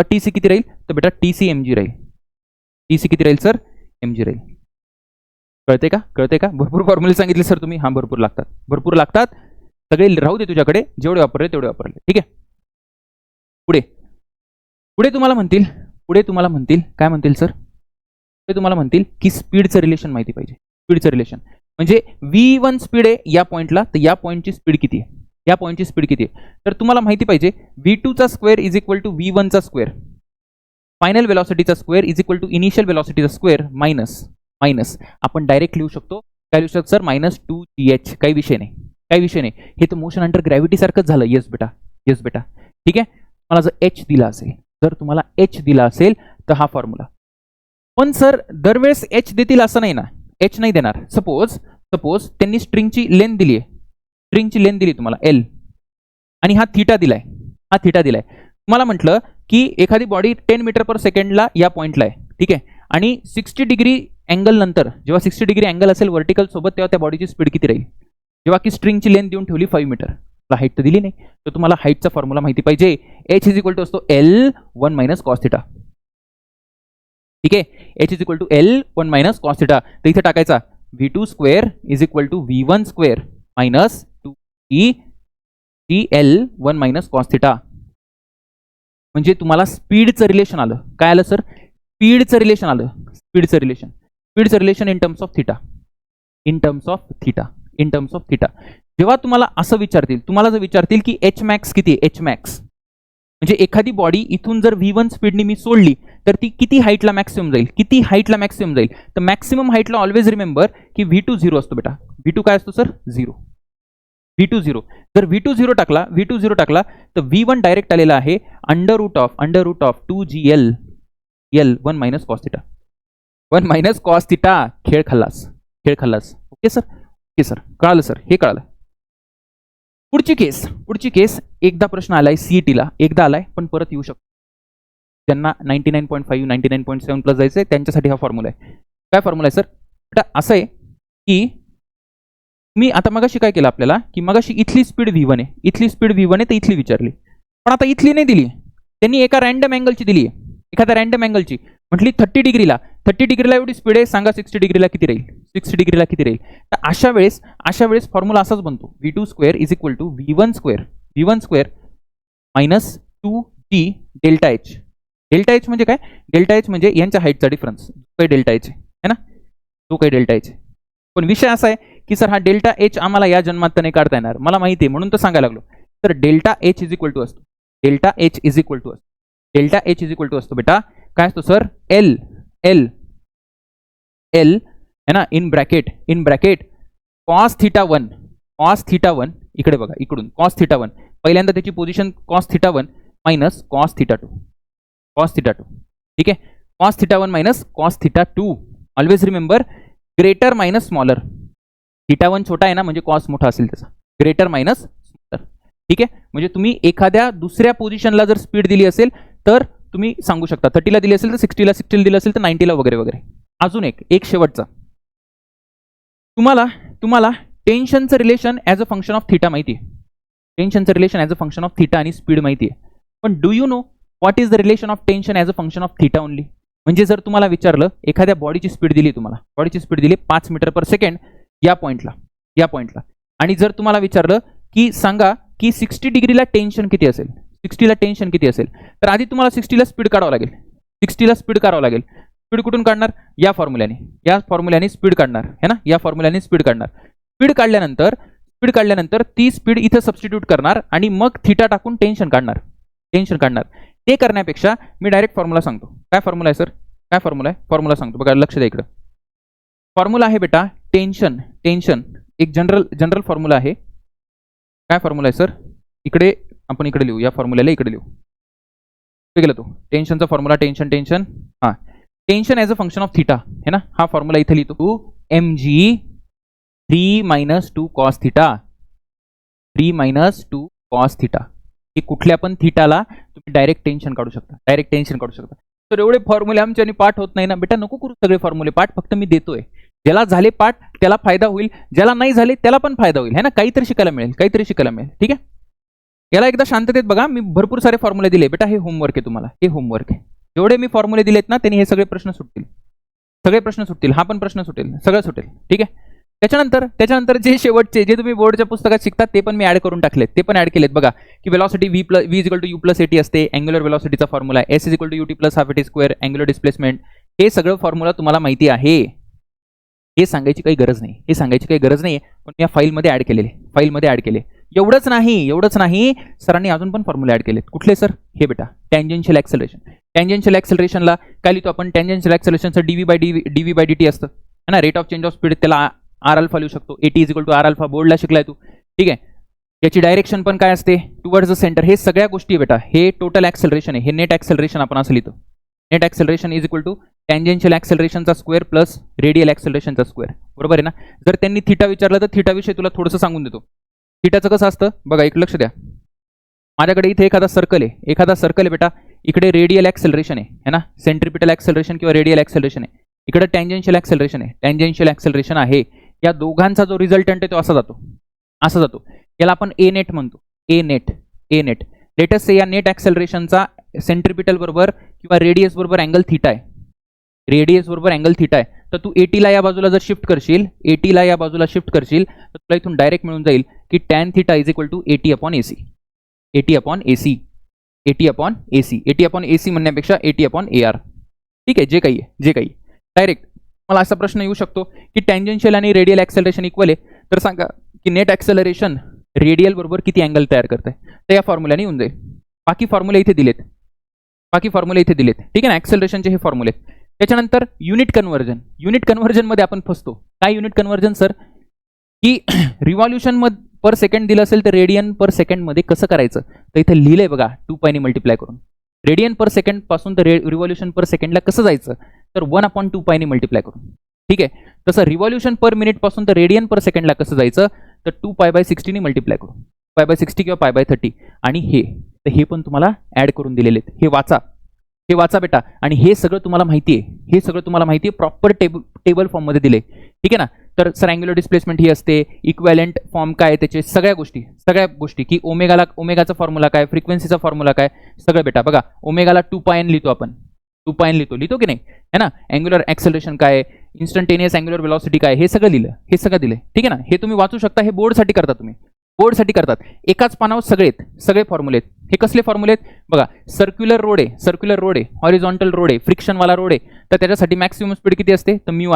TC किती राहील? तर बेटा TC mg राहील. किती राहील सर? mg राहील. कळते का? भरपूर फॉर्म्युले सांगितले सर तुम्ही. हा, भरपूर लागतात. सगळे राहू दे तुझ्याकडे, जेवढे वापरले तेवढे वापरले, ठीक आहे. पुढे तुम्हाला म्हणतील काय म्हणतील सर? ते तुम्हाला म्हणतील की स्पीडचं रिलेशन माहिती पाहिजे. म्हणजे V1 स्पीड आहे या पॉइंटला, तर या पॉइंटची स्पीड किती आहे? तर तुम्हाला माहिती पाहिजे V2 चा square is equal to V1 चा स्क्वेअर, फायनल वेलॉसिटीचा square is equal to initial वेलॉसिटीचा स्क्वेअर मायनस आपण डायरेक्ट लिहू शकतो. काय लिहू शकतो सर? -2gh. काही विषय नाही. हे तर मोशन अंडर ग्रॅव्हिटी सारखंच झालं. येस बेटा. ठीक आहे. मला जर तुम्हाला H दिला असेल तर हा फॉर्म्युला. पण सर दरवेळेस H देतील असं नाही ना, H नाही देणार. सपोज त्यांनी स्ट्रिंगची लेंथ दिली तुम्हाला L, आणि हा थीटा दिलाय. तुम्हाला म्हटलं की एखादी बॉडी 10 मीटर पर सेकंडला या पॉइंटला आहे, ठीक आहे, आणि 60 डिग्री अँगल नंतर, जेव्हा 60 डिग्री अँगल असेल व्हर्टिकल सोबत, तेव्हा त्या बॉडीची स्पीड किती राहील? जेव्हा की स्ट्रिंगची लेंथ देऊन ठेवली 5 मीटर, तुला हाईट तर दिली नाही, तर तुम्हाला हाईटचा फॉर्म्युला माहिती पाहिजे. H इज इक्वल टू असतो L1 मायनस कॉस थिटा. ठीक आहे, H is equal to L1 minus cos theta. तर इथे टाकायचा V2 square is equal to V1 square minus 2L1 minus cos theta. म्हणजे तुम्हाला स्पीडचं रिलेशन आलं. काय आलं सर? स्पीडचं रिलेशन आलं. स्पीडचं relation in terms of theta. जेव्हा तुम्हाला असं विचारतील, तुम्हाला जर विचारतील की एच मॅक्स किती आहे, एच मॅक्स म्हणजे एखादी बॉडी इथून जर V1 स्पीडनी मी सोडली तर ती किती हाईटला मॅक्सिमम जाईल, किती हाईटला मॅक्सिमम जाईल. तर मॅक्सिमम हाईटला ऑलवेज रिमेंबर की V2 0 असतो बेटा. V2 काय असतो सर, 0. V2 0. जर V2 0 टाकला, V2 0 टाकला तर V1 डायरेक्ट आलेला आहे under root of 2GL L 1 minus cos theta, 1 minus cos theta. खेळ खल्लास. ओके सर, कळालं सर, हे कळालं. पुढची केस एकदा प्रश्न आलाय सीईटीला, एकदा आलाय पण परत येऊ शकतो. ज्यांना 99.5 99.7 प्लस जायचंय त्यांच्यासाठी हा फॉर्म्युला आहे. काय फॉर्म्युला आहे सर, बेटा असं आहे की मी आता मगाशी काय केलं आपल्याला की मगाशी इथली स्पीड V1 आहे, इथली स्पीड V1 आहे तर इथली विचारली, पण आता इथली नाही दिली, त्यांनी एका रँडम अँगलची दिली आहे, एखाद्या रँडम अँगलची म्हटली 30 डिग्रीला एवढी स्पीड आहे, सांगा 60 डिग्रीला किती राहील, 60 डिग्रीला किती राहील. तर अशा वेळेस फॉर्म्युला असाच बनतो, V2 square is equal to V1 square minus 2G delta h. Delta h म्हणजे काय, डेल्टा एच म्हणजे यांच्या हाईटचा डिफरन्स, काही डेल्टा एच आहे ना, तो काही डेल्टा एच. पण विषय असा आहे की सर हा डेल्टा एच आम्हाला या जन्मात तर नाही काढता येणार, मला माहिती आहे म्हणून तर सांगायला लागलो. तर delta H is equal to असतो, delta H is equal to असतो बेटा काय असतो सर, एल है ना, इन ब्रॅकेट कॉस थिटा 1 इकडे बघा, इकडून कॉस थिटा 1 पहिल्यांदा त्याची position cos theta 1 minus cos theta 2, ठीक आहे. Cos theta 1 minus cos theta 2. Always remember greater minus smaller. Theta 1 छोटा आहे ना म्हणजे कॉस मोठा असेल त्याचा, ग्रेटर मायनस स्मॉलर. ठीक आहे, म्हणजे तुम्ही एखाद्या दुसऱ्या पोझिशनला जर स्पीड दिली असेल तर तुम्ही सांगू शकता 30ला दिली असेल तर 60ला दिली असेल तर 90ला वगैरे. अजून एक शेवटचा, तुम्हाला टेन्शनचं relation as a function of theta माहिती आहे, टेन्शनचं relation as a function of theta आणि स्पीड माहिती आहे, पण do you know what is the relation of tension as a function of theta only. म्हणजे जर तुम्हाला विचारलं एखाद्या बॉडीची स्पीड दिली, तुम्हाला बॉडीची स्पीड दिली 5 मीटर पर सेकंड या पॉइंटला, आणि जर तुम्हाला विचारलं की सांगा की 60 डिग्रीला टेन्शन किती असेल, 60ला टेन्शन किती असेल, तर आधी तुम्हाला 60ला स्पीड काढावं लागेल, 60ला स्पीड काढावं लागेल. स्पीड कुठून काढणार, या फॉर्म्युल्याने स्पीड काढणार है ना, या फॉर्म्युल्याने स्पीड काढणार. स्पीड काढल्यानंतर ती स्पीड इथे सबस्टिट्यूट करणार आणि मग थिटा टाकून टेन्शन काढणार. ते करण्यापेक्षा मी डायरेक्ट फॉर्म्युला सांगतो. काय फॉर्म्युला आहे सर, काय फॉर्म्युला आहे, फॉर्म्युला सांगतो बघा, लक्ष द्या इकडं. फॉर्म्युला आहे बेटा टेन्शन, एक जनरल फॉर्म्युला आहे. काय फॉर्म्युला आहे सर, इकडे आपण इकडे लिहू, या फॉर्म्युल्याला इकडे लिहू. गेला तो टेन्शनचा फॉर्म्युला, टेन्शन हां, tension as a function of theta है ना, हा फॉर्म्युला इथे लिहितो 2mg 3 - 2 cos theta, 3 - 2 cos theta. की कुठल्या पण थिटाला तुम्ही डायरेक्ट टेन्शन काढू शकता. तर एवढे फॉर्म्युले आमच्याने पाठ होत नाही ना बेटा, नको करू सगळे फॉर्म्युले पाठ, फक्त मी देतोय. ज्याला झाले पाठ त्याला फायदा होईल, ज्याला नाही झाले त्याला पण फायदा होईल है ना, काहीतरी शिकायला मिळेल. ठीक आहे, याला एकदा शांततेत बघा. मी भरपूर सारे फॉर्म्युले दिले बेटा, हे होमवर्क आहे तुम्हाला, हे होमवर्क आहे. जेवढे मी फॉर्म्युले दिलेत ना त्यांनी हे सगळे प्रश्न सुटतील, हा पण प्रश्न सुटेल, सगळं सुटेल. ठीक आहे, त्याच्यानंतर जे शेवटचे जे तुम्ही बोर्डच्या पुस्तकात शिकतात ते पण मी ऍड करून टाकलेत, ते पण ऍड केलेत बघा. की वेलॉसिटी v = u + at असते, अँग्युलर वेलॉसिटीचा फॉर्म्युला आहे, s = ut + ½ at square, angular displacement. हे सगळं फॉर्म्युला तुम्हाला माहिती आहे, हे सांगायची काही गरज नाही, पण या फाईलमध्ये ऍड केले. एवढंच नाही, सरांनी अजून पण फॉर्म्युले ऍड केलेत. कुठले सर, हे बेटा टँजेन्शियल ॲक्सेलरेशनला काय लिहितो आपण, टँजेन्शियल ॲक्सेलरेशनचं dv/dt असतं है ना, rate of change of speed त्याला r अल्फा लिहू शकतो, at = r अल्फा, बोर्डला शिकलाय तू. ठीक आहे, याची डायरेक्शन पण काय असते, टुवर्ड्स द सेंटर. हे सगळ्या गोष्टी बेटा, हे टोटल ॲक्सेलरेशन आहे, हे नेट ॲक्सेलरेशन आपण असं लिहितो. Net acceleration is equal to tangential ॲक्सेलरेशनचा स्क्वेअर प्लस रेडियल ॲक्सेलरेशनचा स्क्वेअर. बरोबर आहे ना. जर त्यांनी थिटा विचारलं तर थिटा विषयी तुला थोडंसं सांगून देतो. थिटाचं कसं असतं बघा, एक लक्ष द्या. माझ्याकडे इथे एखादा सर्कल आहे बेटा, इकडे रेडियल ॲक्सेलरेशन आहे ना, सेंट्रिपिटल ॲक्सेलरेशन किंवा रेडियल ॲक्सेलरेशन आहे, इकडे टँजेन्शियल ॲक्सेलरेशन आहे. या दोघांचा जो रिझल्टंट आहे तो असा जातो. याला आपण ए नेट म्हणतो, ए नेट. लेटेस्ट से या नेट ॲक्सेलरेशनचा सेंट्रिपिटल बरोबर किंवा रेडियस बरोबर अँगल थिटा आहे, तर तू 80ला या बाजूला जर शिफ्ट करशील, तर तुला इथून डायरेक्ट मिळून जाईल की tan theta is equal to 80/AC. 80/AC म्हणण्यापेक्षा 80/AR. ठीक आहे, जे काही डायरेक्ट मला असा प्रश्न येऊ शकतो की टँजेन्शियल आणि रेडियल ॲक्सेलरेशन इक्वल आहे, तर सांगा की नेट ॲक्सेलरेशन रेडियल बरोबर किती अँगल तयार करते, तर या फॉर्म्युल्याने येऊन जाईल. बाकी फॉर्म्युले इथे दिलेत, ठीक आहे ना. ॲक्सेलरेशनचे हे फॉर्म्युले. त्याच्यानंतर युनिट कन्व्हर्जनमध्ये आपण फसतो. काय युनिट कन्व्हर्जन सर? की रिव्हॉल्युशन पर सेकंड दिलं असेल तर रेडियन पर सेकंडमध्ये कसं करायचं, तर इथे लिहिलंय बघा 2π ने मल्टिप्लाय करून. रेडियन पर सेकंड पासून तर रिव्हॉल्युशन पर सेकंडला कसं जायचं, तर 1/2π ने मल्टिप्लाय करून. ठीक आहे. तसं रिव्हॉल्युशन पर मिनिट पासून तर रेडियन पर सेकंडला कसं जायचं, तर 2π/60 ने मल्टिप्लाय करून. π/60 किंवा π/30. आणि हे पण तुम्हाला ऍड करून दिलेले आहेत. हे वाचा बेटा. आणि हे सगळं तुम्हाला माहिती आहे, प्रॉपर टेबल फॉर्ममध्ये दिले. ठीक आहे ना. तर सर अँग्युलर डिस्प्लेसमेंट ही असते, इक्वॅलेंट फॉर्म काय त्याचे सगळ्या गोष्टी की ओमेगाचा फॉर्म्युला काय, फ्रिक्वेन्सीचा फॉर्म्युला काय, सगळं बेटा बघा. ओमेगाला 2πn लिहितो आपण, 2πn लिहितो की नाही, है ना. अँग्युलर ॲक्सेलरेशन काय, इन्स्टंटेनियस अँग्युलर वेलॉसिटी काय, हे सगळं दिलं. ठीक आहे ना. हे तुम्ही वाचू शकता. हे बोर्डसाठी करतात. एकाच पानावर सगळे फॉर्म्युले आहेत. हे कसले फॉर्म्युले आहेत बघा. सर्क्युलर रोड आहे, हॉरिझॉन्टल रोड आहे, फ्रिक्शनवाला रोड आहे, तर त्याच्यासाठी मॅक्सिमम स्पीड किती असते, तर म्यू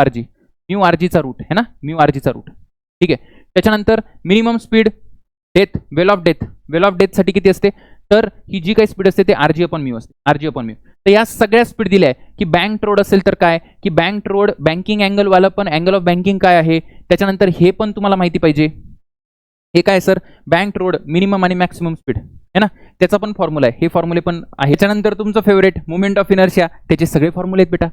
आरजीचा रूट है ना, ठीक आहे. त्याच्यानंतर minimum speed well of death साठी किती असते, तर ही जी काही स्पीड असते ते आरजी अपॉन म्यू असते. तर या सगळ्या स्पीड दिल्या आहे. की बँक रोड असेल तर काय, की बँक रोड बँकिंग अँगल वाला पण अँगल ऑफ बँकिंग काय आहे, त्याच्यानंतर हे पण तुम्हाला माहिती पाहिजे. हे काय सर, बँक रोड मिनिमम आणि मॅक्सिमम स्पीड है ना, त्याचा पण फॉर्म्युला आहे. हे फॉर्म्युले पण आहे. त्याच्यानंतर तुमचं फेवरेट मुवमेंट ऑफ इनर्शिया, त्याचे सगळे फॉर्म्युले आहेत बेटा.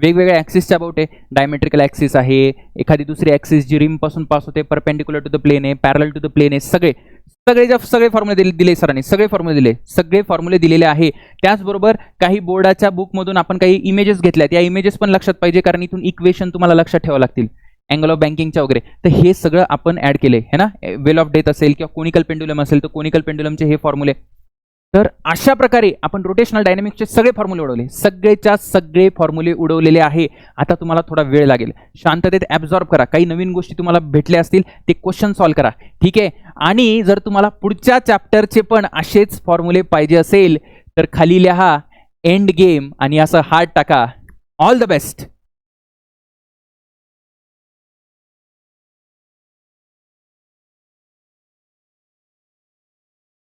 वेगवेगळ्या ॲक्सिसच्या अबाउट आहे. डायमेट्रिकल ॲक्सिस आहे, एखादी दुसरी ॲक्सिस जी रिम पासून पास होते, परपेंडिक्युलर टू द प्लेन आहे, पॅरल टू द प्लेन आहे. सगळे फॉर्म्युले दिले सरांनी, सगळे फॉर्म्युले दिलेले आहे. त्याचबरोबर काही बोर्डाच्या बुकमधून आपण काही इमेजेस घेतल्यात. या इमेजेस पण लक्षात पाहिजे, कारण इथून इक्वेशन तुम्हाला लक्षात ठेवावं लागतील अँगल ऑफ बँकिंगच्या वगैरे. तर हे सगळं आपण ऍड केले है ना. वेल ऑफ डेथ असेल किंवा कोनिकल पेंडुलम असेल तर कोनिकल पेंडुलमचे हे फॉर्म्युले. तर अशा प्रकारे आपण रोटेशनल डायनॅमिक्सचे सगळे फॉर्म्युले उडवले, सगळे फॉर्म्युले उडवलेले आहे. आता तुम्हाला थोडा वेळ लागेल, शांततेत ॲब्झॉर्ब करा. काही नवीन गोष्टी तुम्हाला भेटल्या असतील ते क्वेश्चन सॉल्व्ह करा. ठीक आहे. आणि जर तुम्हाला पुढच्या चॅप्टरचे पण असेच फॉर्म्युले पाहिजे असेल तर खाली लिहा एंड गेम आणि असं हार्ट टाका. All the best.